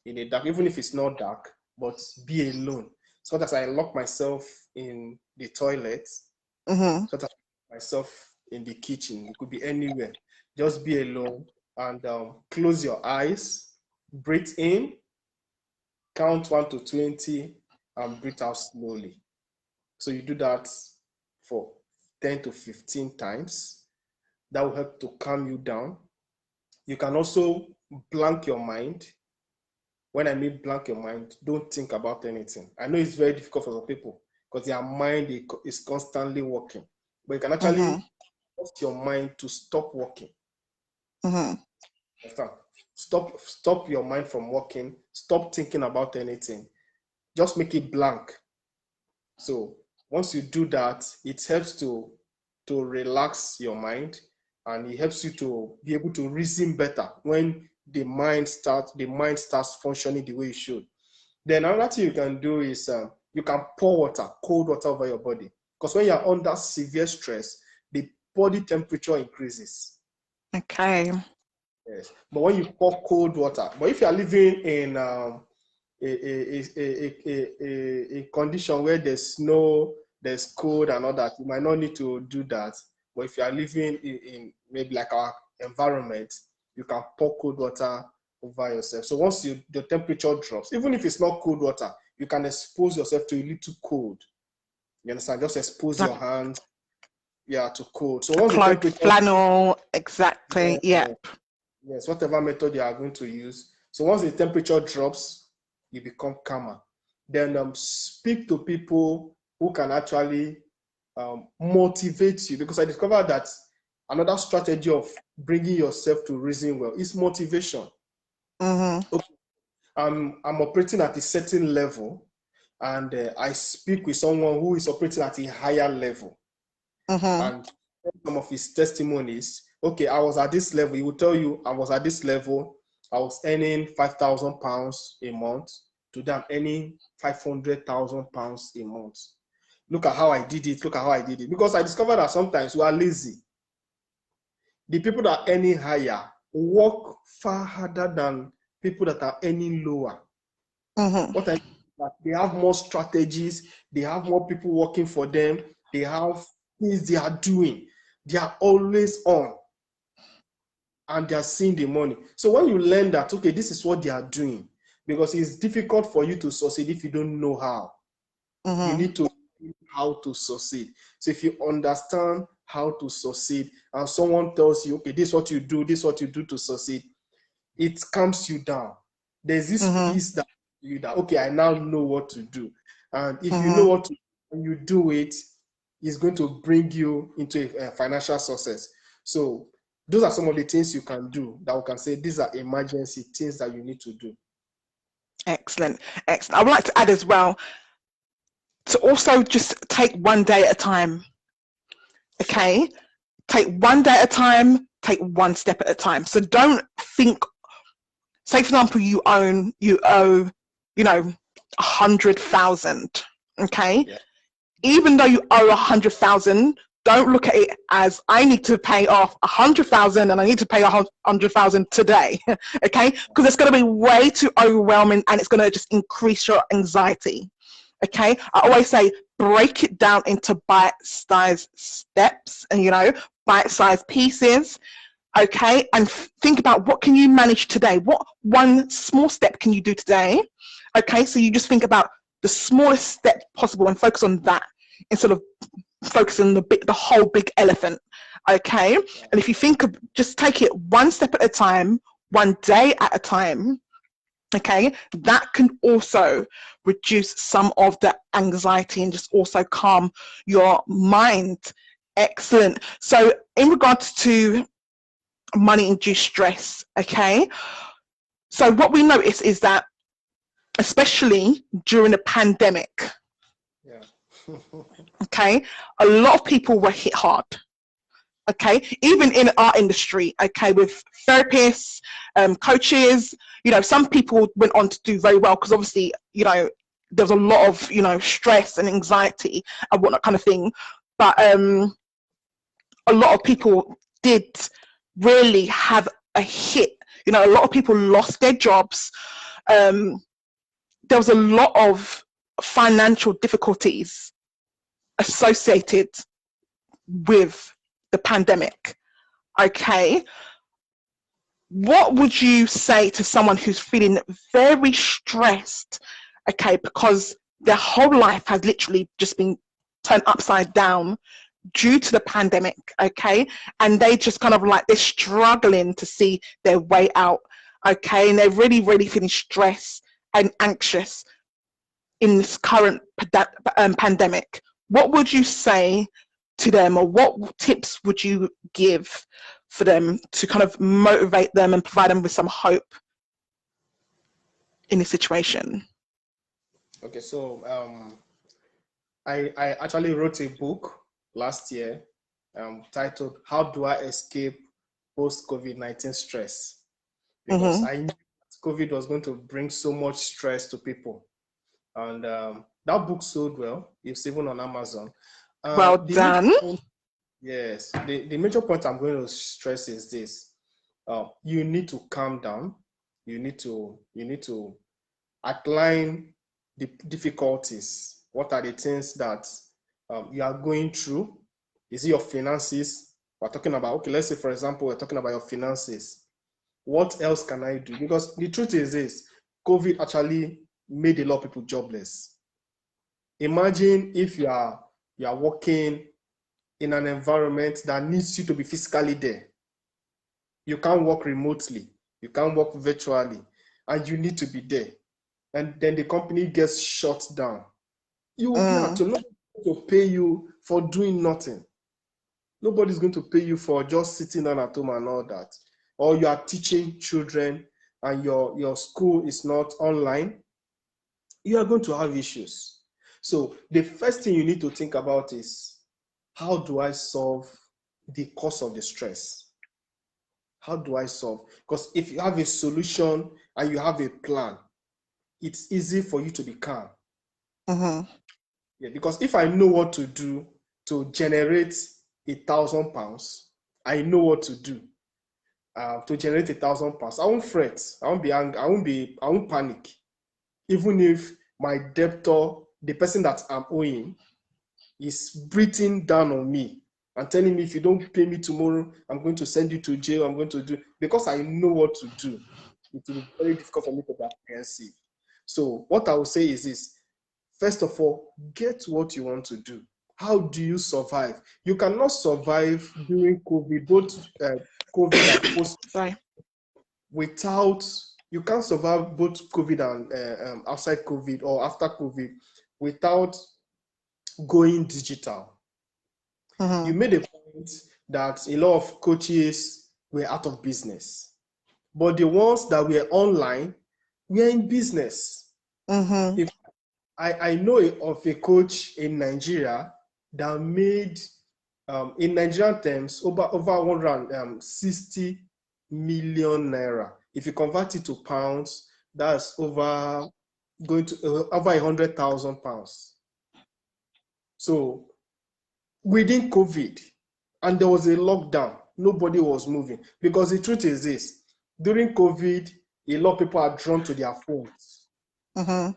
in a dark, even if it's not dark, but be alone. So that I lock myself in the toilet, so that I lock myself in the kitchen. It could be anywhere. Just be alone and close your eyes, breathe in, count 1 to 20, and breathe out slowly. So you do that for 10 to 15 times. That will help to calm you down. You can also blank your mind. When I mean blank your mind, don't think about anything. I know it's very difficult for some people because their mind is constantly working. But you can actually force your mind to stop working. Stop your mind from working. Stop thinking about anything. Just make it blank. So once you do that, it helps to relax your mind, and it helps you to be able to reason better when the mind starts functioning the way it should. Then another thing you can do is you can pour cold water over your body, because when you're under severe stress, the body temperature increases. Okay. Yes, but when you pour cold water, but if you are living in a condition where there's cold and all that, you might not need to do that. But if you are living in maybe like our environment, you can pour cold water over yourself. So once the temperature drops, even if it's not cold water, you can expose yourself to a little cold. You understand? Just expose your hands, to cold. So once the temperature, flannel, exactly. Yep. Yes, whatever method you are going to use. So once the temperature drops, you become calmer. Then speak to people who can actually motivate you, because I discovered that another strategy of bringing yourself to reason well is motivation. Okay. I'm operating at a certain level, and I speak with someone who is operating at a higher level. And some of his testimonies, okay, I was at this level. He will tell you, I was at this level. I was earning £5,000 a month. Today I'm earning £500,000 a month. Look at how I did it. Look at how I did it. Because I discovered that sometimes we are lazy. The people that are earning higher work far harder than people that are earning lower. What I mean is that they have more strategies. They have more people working for them. They have things they are doing. They are always on, and they are seeing the money. So when you learn that, okay, this is what they are doing, because it's difficult for you to succeed if you don't know how. You need to know how to succeed. So if you understand how to succeed, and someone tells you, okay, this is what you do, this is what you do to succeed, it calms you down. There's this peace that okay, I now know what to do. And if you know what to do and you do it, it's going to bring you into a financial success. So those are some of the things you can do that we can say these are emergency things that you need to do. Excellent. Excellent. I would like to add as well to also just take one day at a time. Okay? Take one day at a time, take one step at a time. So don't think, say for example, you owe, 100,000. Okay? Yeah. Even though you owe 100,000, don't look at it as I need to pay off 100,000 and I need to pay 100,000 today. Okay? Because it's going to be way too overwhelming and it's going to just increase your anxiety. Okay? I always say break it down into bite-sized steps and, bite-sized pieces. Okay? And think about what can you manage today? What one small step can you do today? Okay? So you just think about the smallest step possible and focus on that instead of focusing on the whole big elephant. Okay? And if you think of, just take it one step at a time, one day at a time. Okay? That can also reduce some of the anxiety and just also calm your mind. Excellent. So in regards to money-induced stress, okay? So what we notice is that especially during the pandemic, okay, a lot of people were hit hard, okay, even in our industry, okay, with therapists, coaches, some people went on to do very well because obviously, there was a lot of, stress and anxiety and whatnot kind of thing, but a lot of people did really have a hit. A lot of people lost their jobs. There was a lot of financial difficulties associated with the pandemic. Okay, what would you say to someone who's feeling very stressed, okay, because their whole life has literally just been turned upside down due to the pandemic, okay, and they just kind of like, they're struggling to see their way out, okay, and they're really, really feeling stressed anxious in this current pandemic, what would you say to them, or what tips would you give for them to kind of motivate them and provide them with some hope in this situation? Okay, so I actually wrote a book last year titled "How Do I Escape Post-COVID-19 Stress?" Because I knew COVID was going to bring so much stress to people. And that book sold well. It's even on Amazon. Well done. Yes. The major point I'm going to stress is this. You need to calm down. You need to outline the difficulties. What are the things that you are going through? Is it your finances? We're talking about, okay, let's say, for example, we're talking about your finances. What else can I do? Because the truth is this, COVID actually made a lot of people jobless. Imagine if you are working in an environment that needs you to be physically there. You can't work remotely. You can't work virtually, and you need to be there. And then the company gets shut down. You will be out to nobody to pay you for doing nothing. Nobody's going to pay you for just sitting down at home and all that. Or you are teaching children and your school is not online. You are going to have issues. So the first thing you need to think about is, how do I solve the cause of the stress? How do I solve? Because if you have a solution and you have a plan, it's easy for you to be calm. Yeah, because if I know what to do to generate £1,000, I know what to do to generate £1,000. I won't fret. I won't be angry. I won't panic. Even if my debtor, the person that I'm owing, is breathing down on me and telling me, if you don't pay me tomorrow, I'm going to send you to jail. I'm going to do, because I know what to do. It will be very difficult for me to be apprehensive. So what I will say is this: first of all, get what you want to do. How do you survive? You cannot survive during COVID, both COVID and post. Sorry. You can't survive both COVID and outside COVID or after COVID without going digital. You made a point that a lot of coaches were out of business, but the ones that were online were in business. If I know of a coach in Nigeria that made, in Nigerian terms, over 160 million naira. If you convert it to pounds, that's over 100,000 pounds. So within COVID, and there was a lockdown, nobody was moving, because the truth is this: during COVID, a lot of people are drawn to their phones. Drawn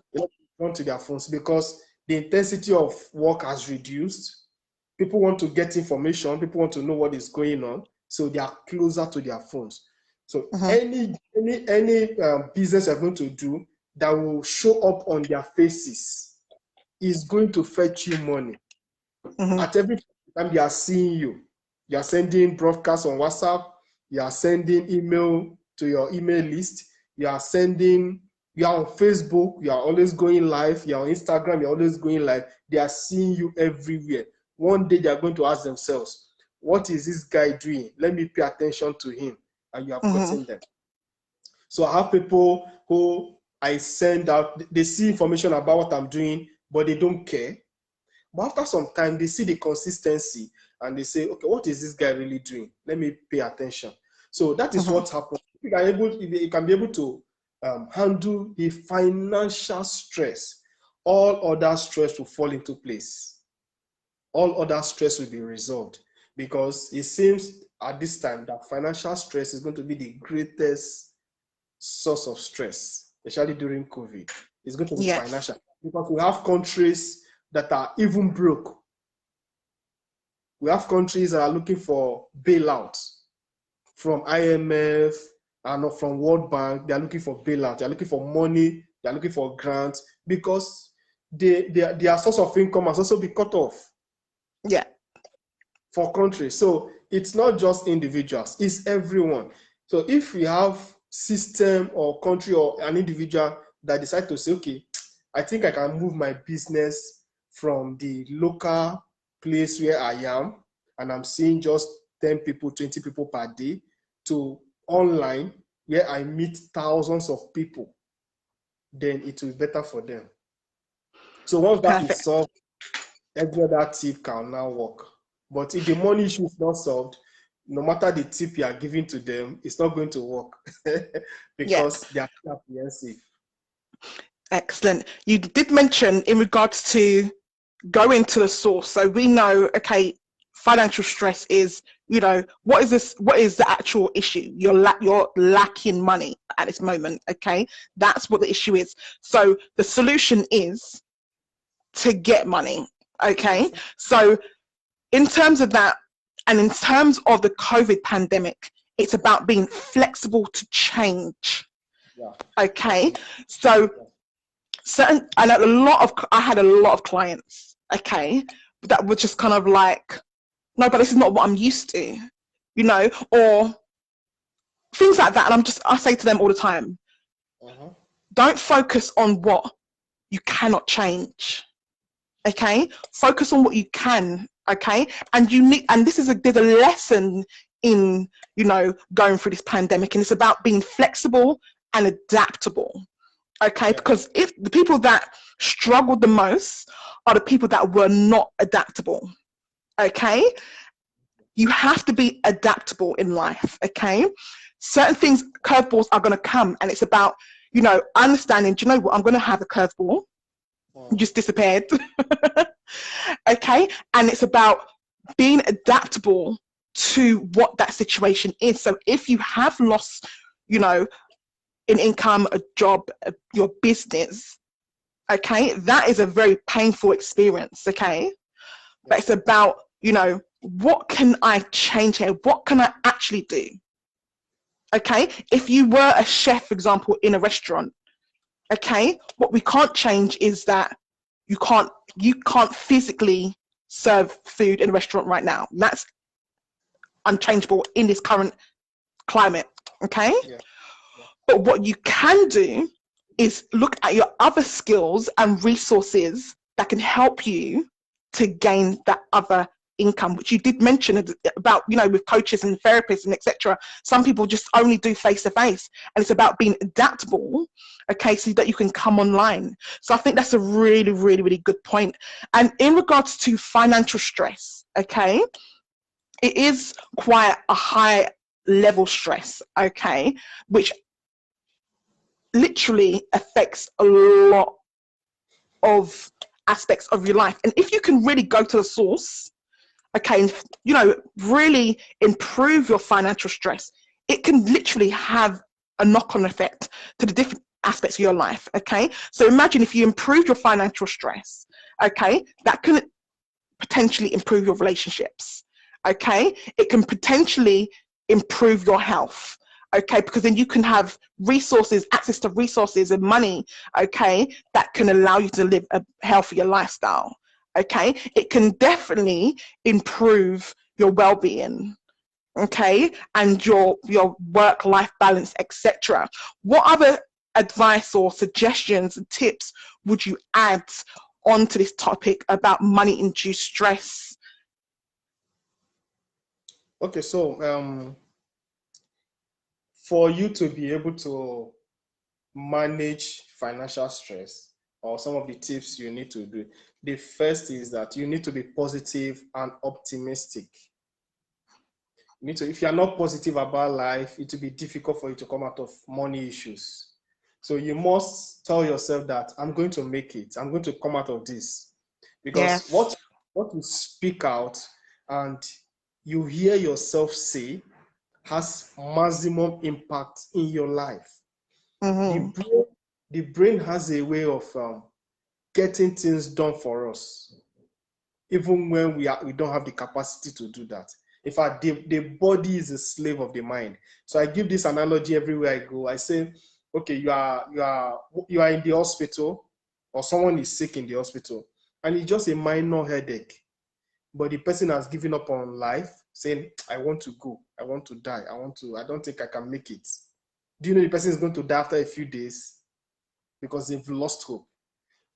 to their phones because the intensity of work has reduced. People want to get information. People want to know what is going on, so they are closer to their phones. So any business you're going to do that will show up on their faces is going to fetch you money. At every time they are seeing you, you are sending broadcasts on WhatsApp, you are sending email to your email list, you are on Facebook, you are always going live, you are on Instagram, you are always going live. They are seeing you everywhere. One day they are going to ask themselves, what is this guy doing? Let me pay attention to him. And you have gotten them. So I have people who I send out, they see information about what I'm doing, but they don't care. But after some time, they see the consistency and they say, okay, what is this guy really doing? Let me pay attention. So that is what happens. You can be able to handle the financial stress. All other stress will fall into place. All other stress will be resolved, because it seems at this time that financial stress is going to be the greatest source of stress, especially during COVID. It's going to be financial, because we have countries that are even broke. We have countries that are looking for bailouts from IMF and from World Bank. They are looking for bailout. They are looking for money. They are looking for grants, because their source of income has also been cut off. Yeah. For countries. So it's not just individuals, it's everyone. So if we have system or country or an individual that decide to say, okay, I think I can move my business from the local place where I am, and I'm seeing just 10 people, 20 people per day, to online where I meet thousands of people, then it will be better for them. So once that is Perfect. solved, every other tip can now work. But if the money issue is not solved, no matter the tip you are giving to them, it's not going to work because they are apprehensive. Excellent. You did mention in regards to going to the source. So we know, okay, financial stress is, you know, what is this? What is the actual issue? You're lacking money at this moment. Okay, that's what the issue is. So the solution is to get money. Okay, so in terms of that, and in terms of the COVID pandemic, it's about being flexible to change. Yeah. Okay, so I had a lot of clients, okay, that were just kind of like, no, but this is not what I'm used to, you know, or things like that. And I say to them all the time, don't focus on what you cannot change. Okay, focus on what you can. Okay, and there's a lesson in, you know, going through this pandemic, and it's about being flexible and adaptable. Okay, because if the people that struggled the most are the people that were not adaptable. Okay, you have to be adaptable in life. Okay, certain things, curveballs are going to come, and it's about, you know, understanding, do you know what, I'm going to have a curveball. Just disappeared. Okay, and it's about being adaptable to what that situation is. So if you have lost, you know, an income, a job, your business, okay, that is a very painful experience. Okay, but it's about, you know, what can I change here? What can I actually do? Okay, if you were a chef, for example, in a restaurant, okay, what we can't change is that you can't physically serve food in a restaurant right now. That's unchangeable in this current climate. Okay, but what you can do is look at your other skills and resources that can help you to gain that other income, which you did mention about, you know, with coaches and therapists and etc. Some people just only do face-to-face, and it's about being adaptable, okay, so that you can come online. So I think that's a really, really, really good point. And in regards to financial stress, okay, it is quite a high level stress, okay, which literally affects a lot of aspects of your life. And if you can really go to the source, okay, and, you know, really improve your financial stress, it can literally have a knock-on effect to the different aspects of your life. Okay, so imagine if you improve your financial stress, okay, that can potentially improve your relationships. Okay, it can potentially improve your health. Okay, because then you can have resources, access to resources and money, okay, that can allow you to live a healthier lifestyle. Okay, it can definitely improve your well-being, okay, and your work-life balance, etc. What other advice or suggestions and tips would you add onto this topic about money-induced stress? Okay, so for you to be able to manage financial stress, or some of the tips you need to do, the first is that you need to be positive and optimistic. You need to, if you are not positive about life, it will be difficult for you to come out of money issues. So you must tell yourself that I'm going to make it. I'm going to come out of this. Because Yes. what you speak out and you hear yourself say has maximum impact in your life. Mm-hmm. The brain has a way of getting things done for us, even when we don't have the capacity to do that. In fact, the body is a slave of the mind. So I give this analogy everywhere I go. I say, okay, you are in the hospital, or someone is sick in the hospital, and it's just a minor headache, but the person has given up on life, saying, I want to go, I want to die, I don't think I can make it. Do you know the person is going to die after a few days? because they've lost hope.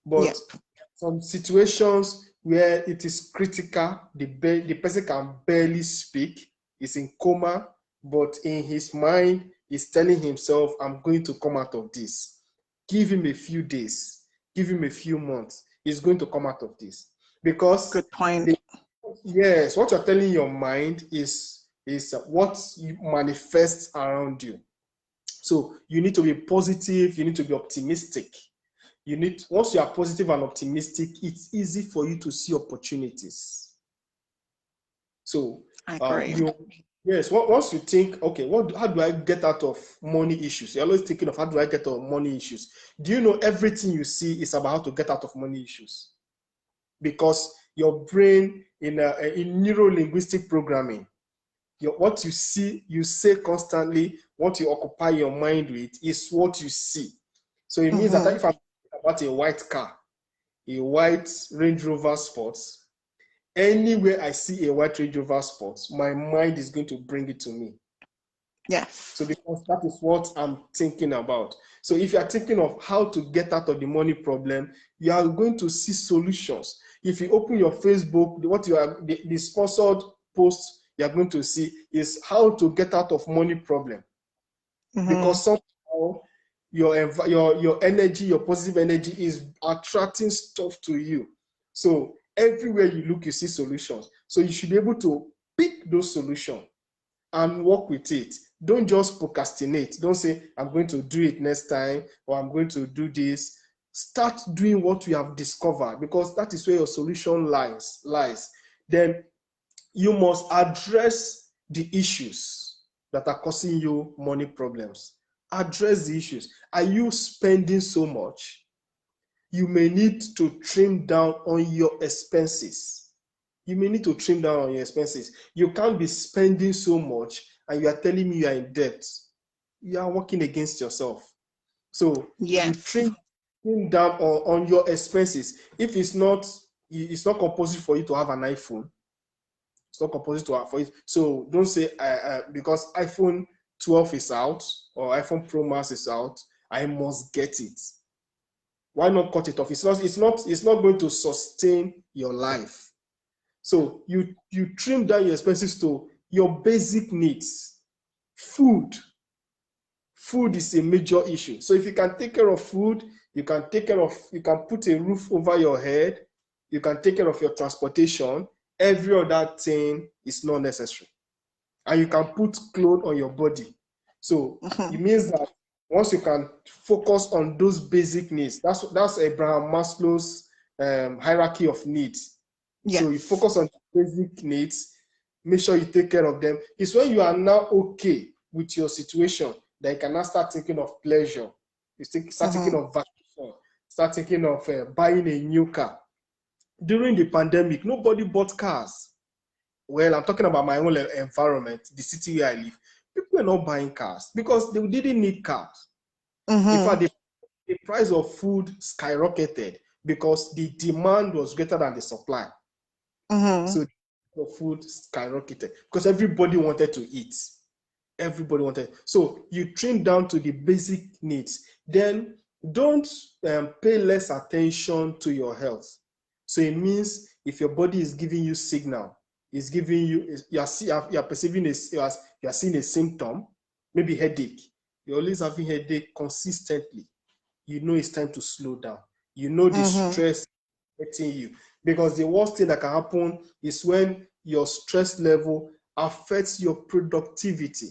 Yep. But some situations where it is critical, the person can barely speak, is in coma, but in his mind, he's telling himself, I'm going to come out of this. Give him a few days, give him a few months. He's going to come out of this. Because Good point. yes, what you're telling your mind is what you manifest around you. So you need to be positive, you need to be optimistic. Once you are positive and optimistic, it's easy for you to see opportunities. So I agree. yes, once you think, okay, how do I get out of money issues? You're always thinking of how do I get out of money issues. Do you know everything you see is about how to get out of money issues? Because your brain in neuro-linguistic programming, what you see, you say constantly, what you occupy your mind with is what you see. So it means that if I'm talking about a white car, a white Range Rover Sports, anywhere I see a white Range Rover Sports, my mind is going to bring it to me. Yes. So because that is what I'm thinking about. So if you are thinking of how to get out of the money problem, you are going to see solutions. If you open your Facebook, the sponsored post you are going to see is how to get out of money problem. Because somehow your energy, your positive energy is attracting stuff to you. So everywhere you look, you see solutions. So you should be able to pick those solutions and work with it. Don't just procrastinate. Don't say, I'm going to do it next time, or I'm going to do this. Start doing what you have discovered, because that is where your solution lies. Then you must address the issues that are causing you money problems. Address the issues. Are you spending so much? You may need to trim down on your expenses. You may need to trim down on your expenses. You can't be spending so much and you are telling me you are in debt. You are working against yourself. So you trim down on your expenses. If it's not compulsory for you to have an iPhone, it's not compulsory to have for it. So don't say because iPhone 12 is out or iPhone Pro Max is out, I must get it. Why not cut it off? It's not going to sustain your life. So you trim down your expenses to your basic needs. Food is a major issue. So if you can take care of food, you can put a roof over your head, you can take care of your transportation, every other thing is not necessary. And you can put clothes on your body. So it means that once you can focus on those basic needs, that's Abraham Maslow's hierarchy of needs. Yes. So you focus on basic needs, make sure you take care of them. It's when you are now okay with your situation that you can now start thinking of pleasure. You start thinking of vacation, start thinking of buying a new car. During the pandemic, nobody bought cars. Well, I'm talking about my own environment, the city where I live. People were not buying cars because they didn't need cars. In fact, the price of food skyrocketed because the demand was greater than the supply. So the food skyrocketed because everybody wanted to eat. Everybody wanted. So you trim down to the basic needs. Then don't pay less attention to your health. So it means if your body is giving you signal, is giving you, you are perceiving you are seeing a symptom, maybe headache. You're always having headache consistently. You know it's time to slow down. You know the stress affecting you. Because the worst thing that can happen is when your stress level affects your productivity.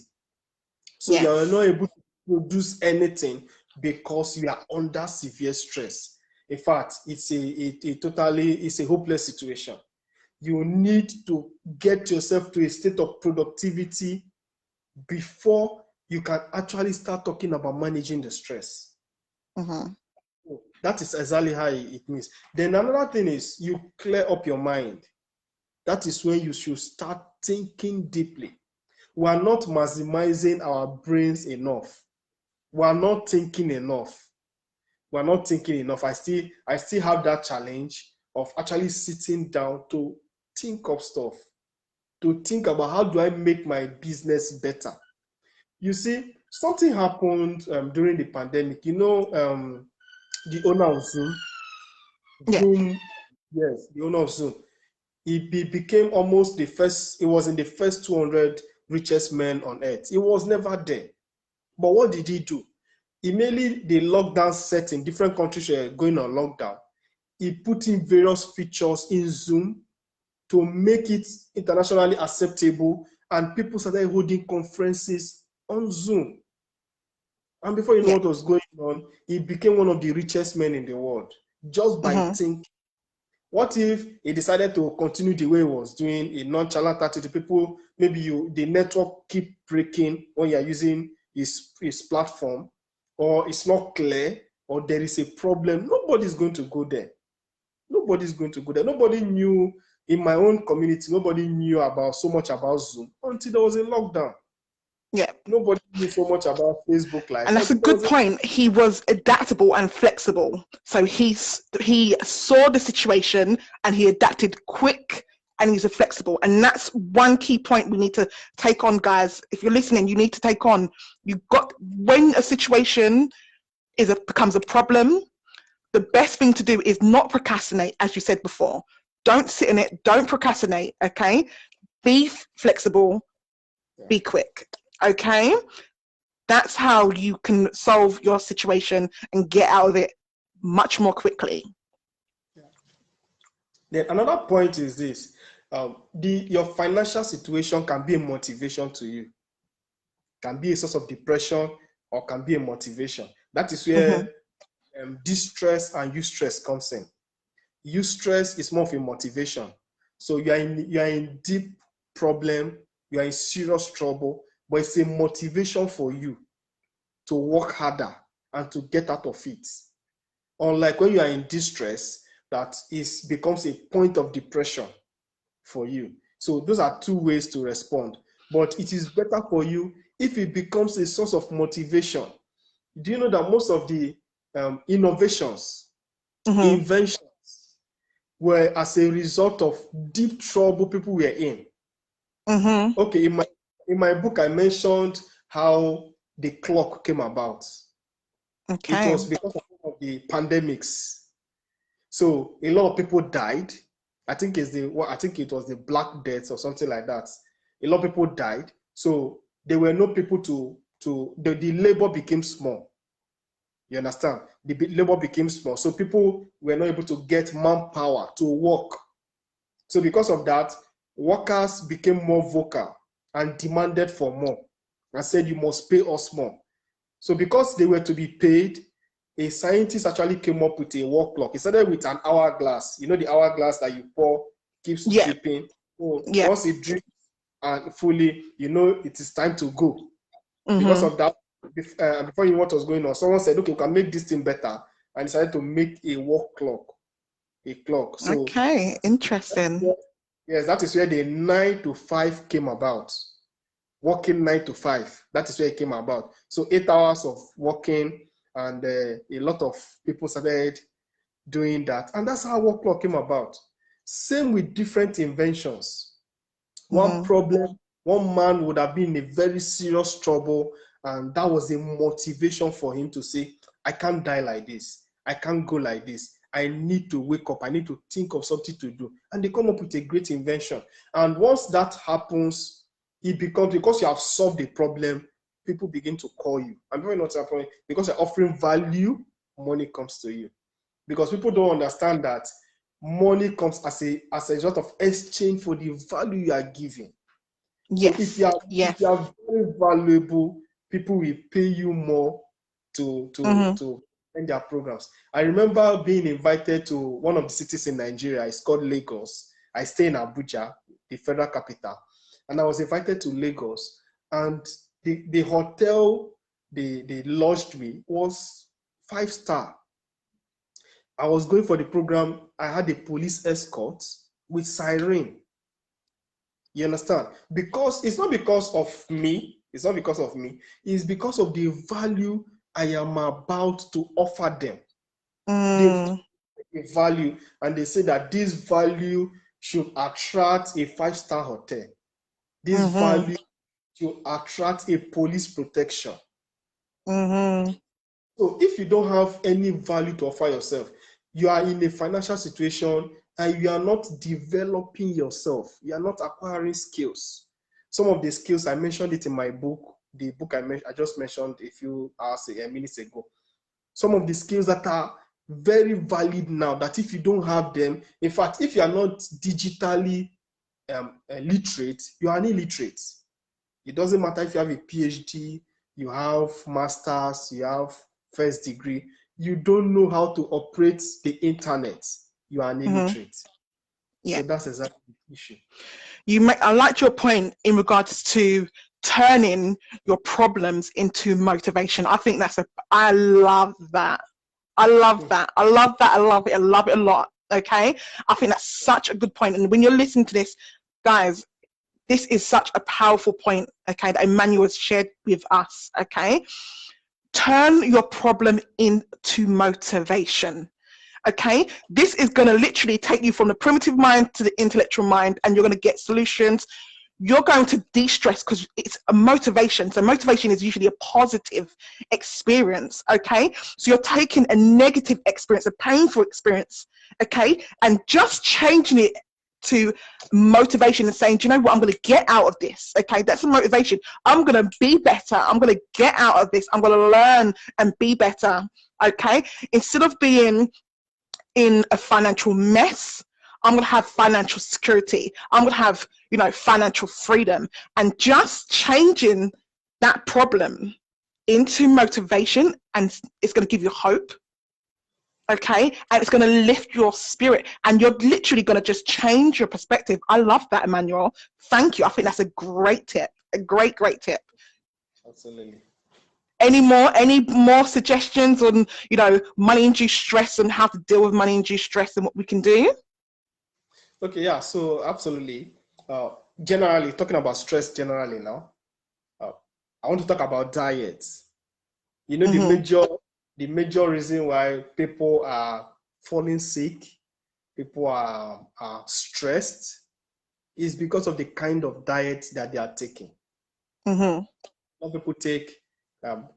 So you are not able to produce anything because you are under severe stress. In fact, it's a hopeless situation. You need to get yourself to a state of productivity before you can actually start talking about managing the stress. That is exactly how it means. Then another thing is you clear up your mind. That is when you should start thinking deeply. We are not maximizing our brains enough. We are not thinking enough. We are not thinking enough. I still have that challenge of actually sitting down to think of stuff, to think about how do I make my business better. You see, something happened during the pandemic. You know, the owner of Zoom, Yeah. Yes, the owner of Zoom. He became almost the first, he was in the first 200 richest men on earth. He was never there. But what did he do? Immediately the lockdown set in, different countries were going on lockdown. He put in various features in Zoom to make it internationally acceptable, and people started holding conferences on Zoom. And before you know Yeah. what was going on, he became one of the richest men in the world just by thinking. What if he decided to continue the way he was doing, a nonchalant attitude? People, maybe the network keep breaking when you're using his platform, or it's not clear, or there is a problem. Nobody's going to go there. Nobody's going to go there. Nobody knew, in my own community, nobody knew about so much about Zoom until there was a lockdown. Yeah. Nobody knew so much about Facebook Live And that's a until there good was point. He was adaptable and flexible. So he saw the situation and he adapted quick, and he's a flexible. And that's one key point we need to take on, guys. If you're listening, you need to take on. When a situation becomes a problem, the best thing to do is not procrastinate, as you said before. Don't sit in it. Don't procrastinate. Okay. Be flexible. Be quick. Okay. That's how you can solve your situation and get out of it much more quickly. Then another point is this: your financial situation can be a motivation to you, can be a source of depression, or can be a motivation. That is where distress and eustress comes in. Eustress is more of a motivation. So you are in deep problem, you are in serious trouble, but it's a motivation for you to work harder and to get out of it. Unlike when you are in distress, that becomes a point of depression for you. So those are two ways to respond. But it is better for you if it becomes a source of motivation. Do you know that most of the innovations, inventions, were as a result of deep trouble people were in? Okay, in my book, I mentioned how the clock came about. Okay. It was because of the pandemics. So a lot of people died. I think it was the Black Death or something like that. A lot of people died. So there were no people the labor became small. You understand? The labor became small. So people were not able to get manpower to work. So because of that, workers became more vocal and demanded for more and said, you must pay us more. So because they were to be paid, a scientist actually came up with a work clock. He started with an hourglass. You know the hourglass that you pour, keeps dripping. So once it drips and fully, you know it is time to go. Because of that, before you know what was going on, someone said, okay, we can make this thing better, and decided to make a work clock, a clock. So okay, interesting. Yes, that is where the 9 to 5 came about. Working 9 to 5, that is where it came about. So 8 hours of working, and a lot of people started doing that, and that's how work clock came about. Same with different inventions. One problem, one man would have been in a very serious trouble, and that was a motivation for him to say, I can't die like this, I can't go like this, I need to wake up, I need to think of something to do. And they come up with a great invention. And once that happens, it becomes, because you have solved the problem, people begin to call you. And people know what's happening. Because you're offering value, money comes to you. Because people don't understand that money comes as a result of exchange for the value you are giving. Yes. So if you are very valuable, people will pay you more to end their programs. I remember being invited to one of the cities in Nigeria. It's called Lagos. I stay in Abuja, the federal capital, and I was invited to Lagos. And the hotel they lodged me was 5-star. I was going for the program. I had a police escort with siren. You understand? Because it's not because of me. It's not because of me. It's because of the value I am about to offer them. The value, and they say that this value should attract a 5-star hotel. This value should attract a police protection. So if you don't have any value to offer yourself, you are in a financial situation and you are not developing yourself, you are not acquiring skills. Some of the skills, I mentioned it in my book, the book I just mentioned a few minutes ago. Some of the skills that are very valid now, that if you don't have them, in fact, if you are not digitally literate, you are an illiterate. It doesn't matter if you have a PhD, you have masters, you have first degree, you don't know how to operate the internet, you are an illiterate. Yeah. So that's exactly the issue. I liked your point in regards to turning your problems into motivation. I think I love that. I love that. I love that. I love it. I love it a lot. Okay. I think that's such a good point. And when you're listening to this, guys, this is such a powerful point, okay, that Emmanuel has shared with us, okay? Turn your problem into motivation, okay? This is going to literally take you from the primitive mind to the intellectual mind, and you're going to get solutions. You're going to de-stress because it's a motivation. So motivation is usually a positive experience, okay? So you're taking a negative experience, a painful experience, okay, and just changing it to motivation and saying, do you know what, I'm going to get out of this, okay? That's a motivation. I'm going to be better. I'm going to get out of this. I'm going to learn and be better, okay? Instead of being in a financial mess, I'm going to have financial security. I'm going to have, you know, financial freedom. And just changing that problem into motivation, and it's going to give you hope, okay, and it's going to lift your spirit, and you're literally going to just change your perspective. I love that, Emmanuel. Thank you. I think that's a great tip, a great tip. Absolutely. Any more suggestions on, you know, money-induced stress and how to deal with money-induced stress and what we can do? Okay, yeah, so absolutely. Generally, talking about stress generally now, I want to talk about diets. You know, the major reason why people are falling sick, people are stressed, is because of the kind of diet that they are taking. Some people take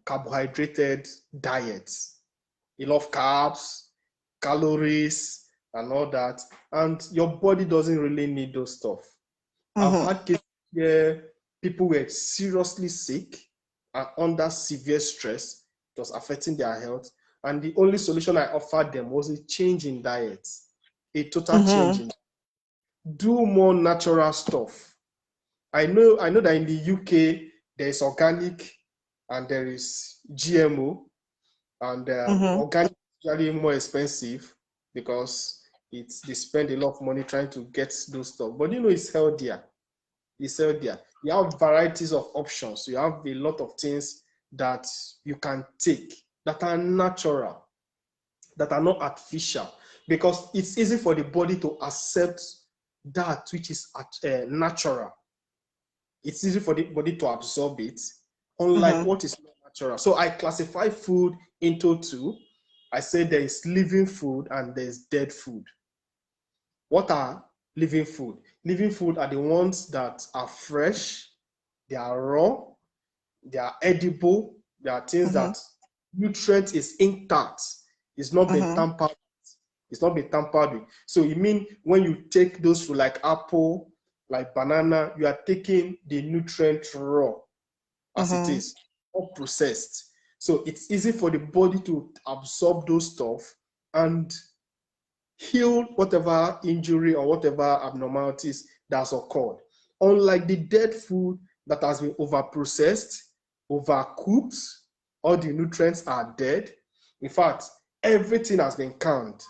carbohydrated diets, a lot of carbs, calories, and all that, and your body doesn't really need those stuff. I've had cases where people were seriously sick and under severe stress. It was affecting their health, and the only solution I offered them was a change in diet, a total change in. Do more natural stuff. I know that in the UK there is organic and there is GMO, and organic is usually more expensive because they spend a lot of money trying to get those stuff. But you know, it's healthier. It's healthier. You have varieties of options. You have a lot of things that you can take that are natural, that are not artificial, because it's easy for the body to accept that which is natural. It's easy for the body to absorb it, unlike what is not natural. So I classify food into two. I say there is living food and there's dead food. What are living food? Living food are the ones that are fresh, they are raw, they are edible, they are things that nutrient is intact. It's not been tampered. It's not been tampered with. So you mean when you take those fruit like apple, like banana, you are taking the nutrient raw as it is, not processed. So it's easy for the body to absorb those stuff and heal whatever injury or whatever abnormalities that's occurred. Unlike the dead food that has been overprocessed, overcooked, all the nutrients are dead. In fact, everything has been canned.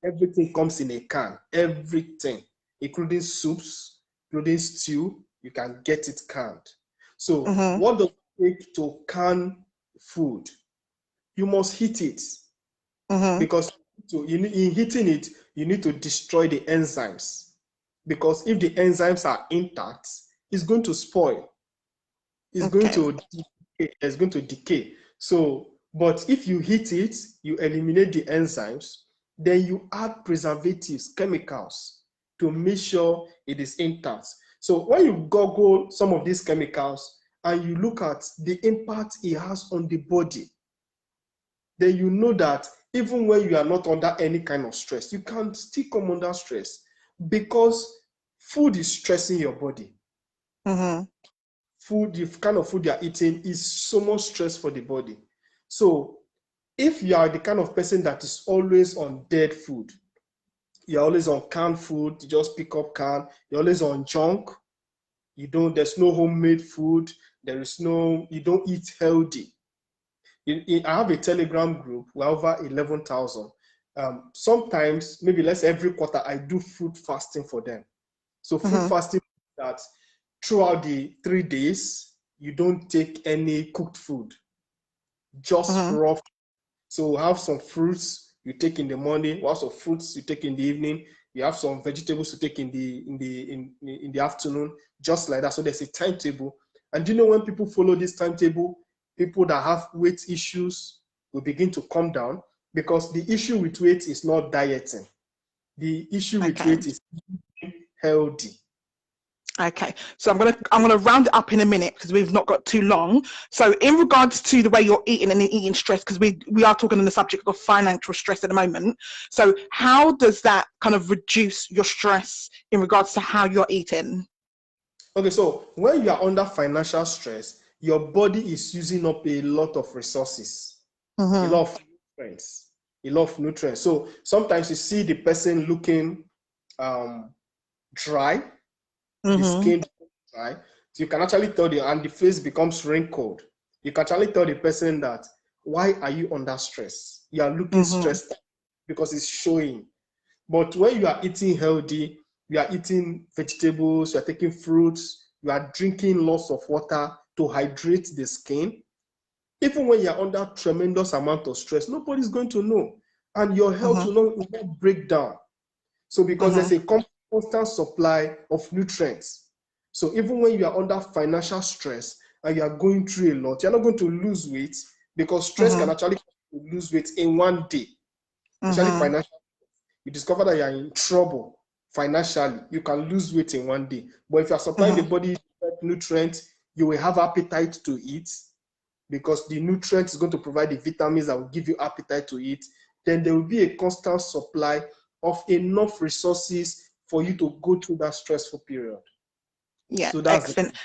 Everything comes in a can, everything, including soups, including stew, you can get it canned. So what does it take to can food? You must heat it, because in heating it, you need to destroy the enzymes, because if the enzymes are intact, it's going to spoil. It's going to decay. It's going to decay. So, but if you heat it, you eliminate the enzymes, then you add preservatives, chemicals, to make sure it is intact. So when you Google some of these chemicals and you look at the impact it has on the body, then you know that even when you are not under any kind of stress, you can still come under stress because food is stressing your body. Mm-hmm. Food, the kind of food you are eating is so much stress for the body. So if you are the kind of person that is always on dead food, you're always on canned food, you just pick up can, you're always on junk, there's no homemade food, you don't eat healthy. I have a Telegram group, we're over 11,000. Sometimes, maybe less every quarter, I do food fasting for them. So food fasting means that throughout the 3 days, you don't take any cooked food, just raw. So have some fruits you take in the morning, have some fruits you take in the evening, you have some vegetables to take in the afternoon, just like that. So there's a timetable. And do you know when people follow this timetable, people that have weight issues will begin to come down, because the issue with weight is not dieting. The issue with weight is being healthy. Okay, so I'm gonna round it up in a minute because we've not got too long. So in regards to the way you're eating and eating stress, because we are talking on the subject of financial stress at the moment. So how does that kind of reduce your stress in regards to how you're eating? Okay, so when you are under financial stress, your body is using up a lot of resources, a lot of nutrients. So sometimes you see the person looking dry, the skin dry. So you can actually tell and the face becomes wrinkled. You can actually tell the person that, why are you under stress? You are looking stressed because it's showing. But when you are eating healthy, you are eating vegetables, you are taking fruits, you are drinking lots of water to hydrate the skin. Even when you are under tremendous amount of stress, nobody's going to know. And your health will not break down. So because there's a constant supply of nutrients. So even when you are under financial stress and you are going through a lot, you're not going to lose weight, because stress can actually lose weight in one day. Especially financial. You discover that you are in trouble financially, you can lose weight in one day. But if you are supplying the body nutrients, you will have appetite to eat, because the nutrients is going to provide the vitamins that will give you appetite to eat. Then there will be a constant supply of enough resources for you to go through that stressful period. Yeah, so that's excellent.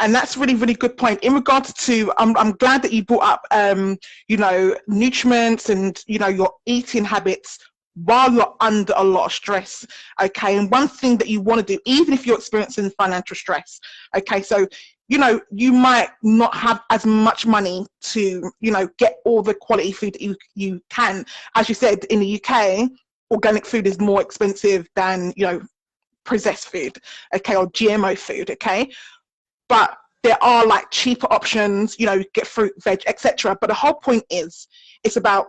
And that's really, really good point. In regards to, I'm glad that you brought up, you know, nutriments and, you know, your eating habits while you're under a lot of stress. Okay. And one thing that you want to do, even if you're experiencing financial stress. Okay. So, you know, you might not have as much money to, you know, get all the quality food that you can. As you said, in the UK, organic food is more expensive than, you know, processed food, okay, or GMO food, okay. But there are like cheaper options, you know, get fruit, veg, etc. But the whole point is, it's about,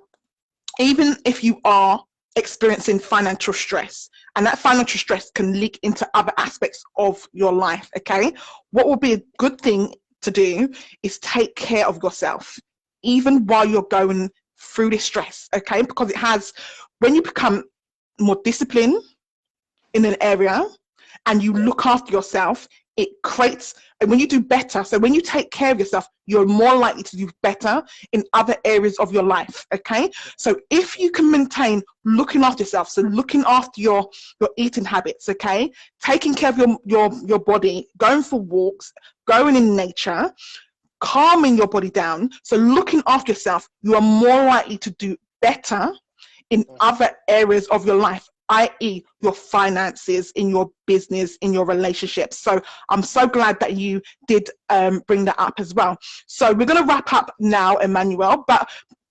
even if you are experiencing financial stress, and that financial stress can leak into other aspects of your life, okay, what will be a good thing to do is take care of yourself, even while you're going through this stress, okay, because it has, when you become more disciplined in an area and you look after yourself, it creates, and when you do better, so when you take care of yourself, you're more likely to do better in other areas of your life, okay. So if you can maintain looking after yourself, so looking after your eating habits, okay, taking care of your body, going for walks, going in nature, calming your body down, so looking after yourself, you are more likely to do better in other areas of your life, i.e. your finances, in your business, in your relationships. So I'm so glad that you did bring that up as well. So we're going to wrap up now, Emmanuel, but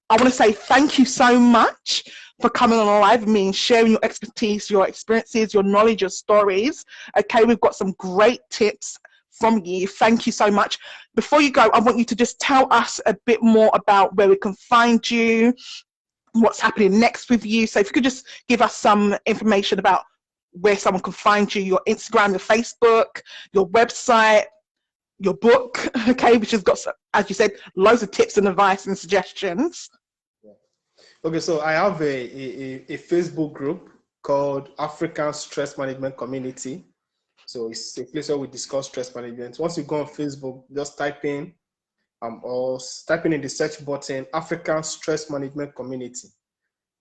I want to say thank you so much for coming on live with me and sharing your expertise, your experiences, your knowledge, your stories. Okay, we've got some great tips from you. Thank you so much. Before you go, I want you to just tell us a bit more about where we can find you, what's happening next with you. So if you could just give us some information about where someone can find you, your Instagram, your Facebook, your website, your book, okay, which has got, as you said, loads of tips and advice and suggestions. Okay, so I have a Facebook group called African Stress Management Community. So it's a place where we discuss stress management. Once you go on Facebook, just type in or typing in the search button, African Stress Management Community,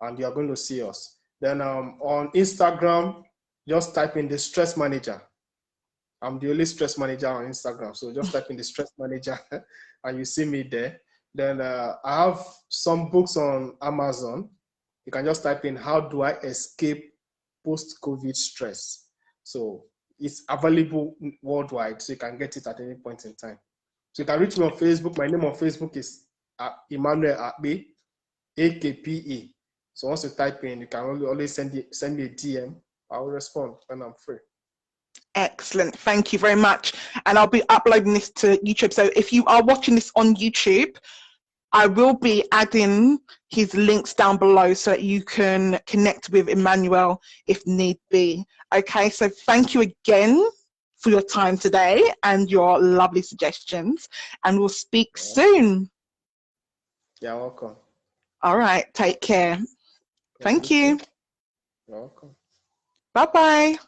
and you are going to see us. Then on Instagram, just type in the Stress Manager. I'm the only stress manager on Instagram, so just type in the Stress Manager and you see me there. Then I have some books on Amazon. You can just type in how do I escape post-COVID stress. So it's available worldwide, so you can get it at any point in time. So you can reach me on Facebook. My name on Facebook is Emmanuel Akpe, AKPE. So once you type in, you can always send me a DM. I will respond when I'm free. Excellent. Thank you very much. And I'll be uploading this to YouTube. So if you are watching this on YouTube, I will be adding his links down below so that you can connect with Emmanuel if need be. Okay, so thank you again for your time today and your lovely suggestions, and we'll speak soon. You're welcome. All right, take care. Thank you. You're welcome. Bye-bye.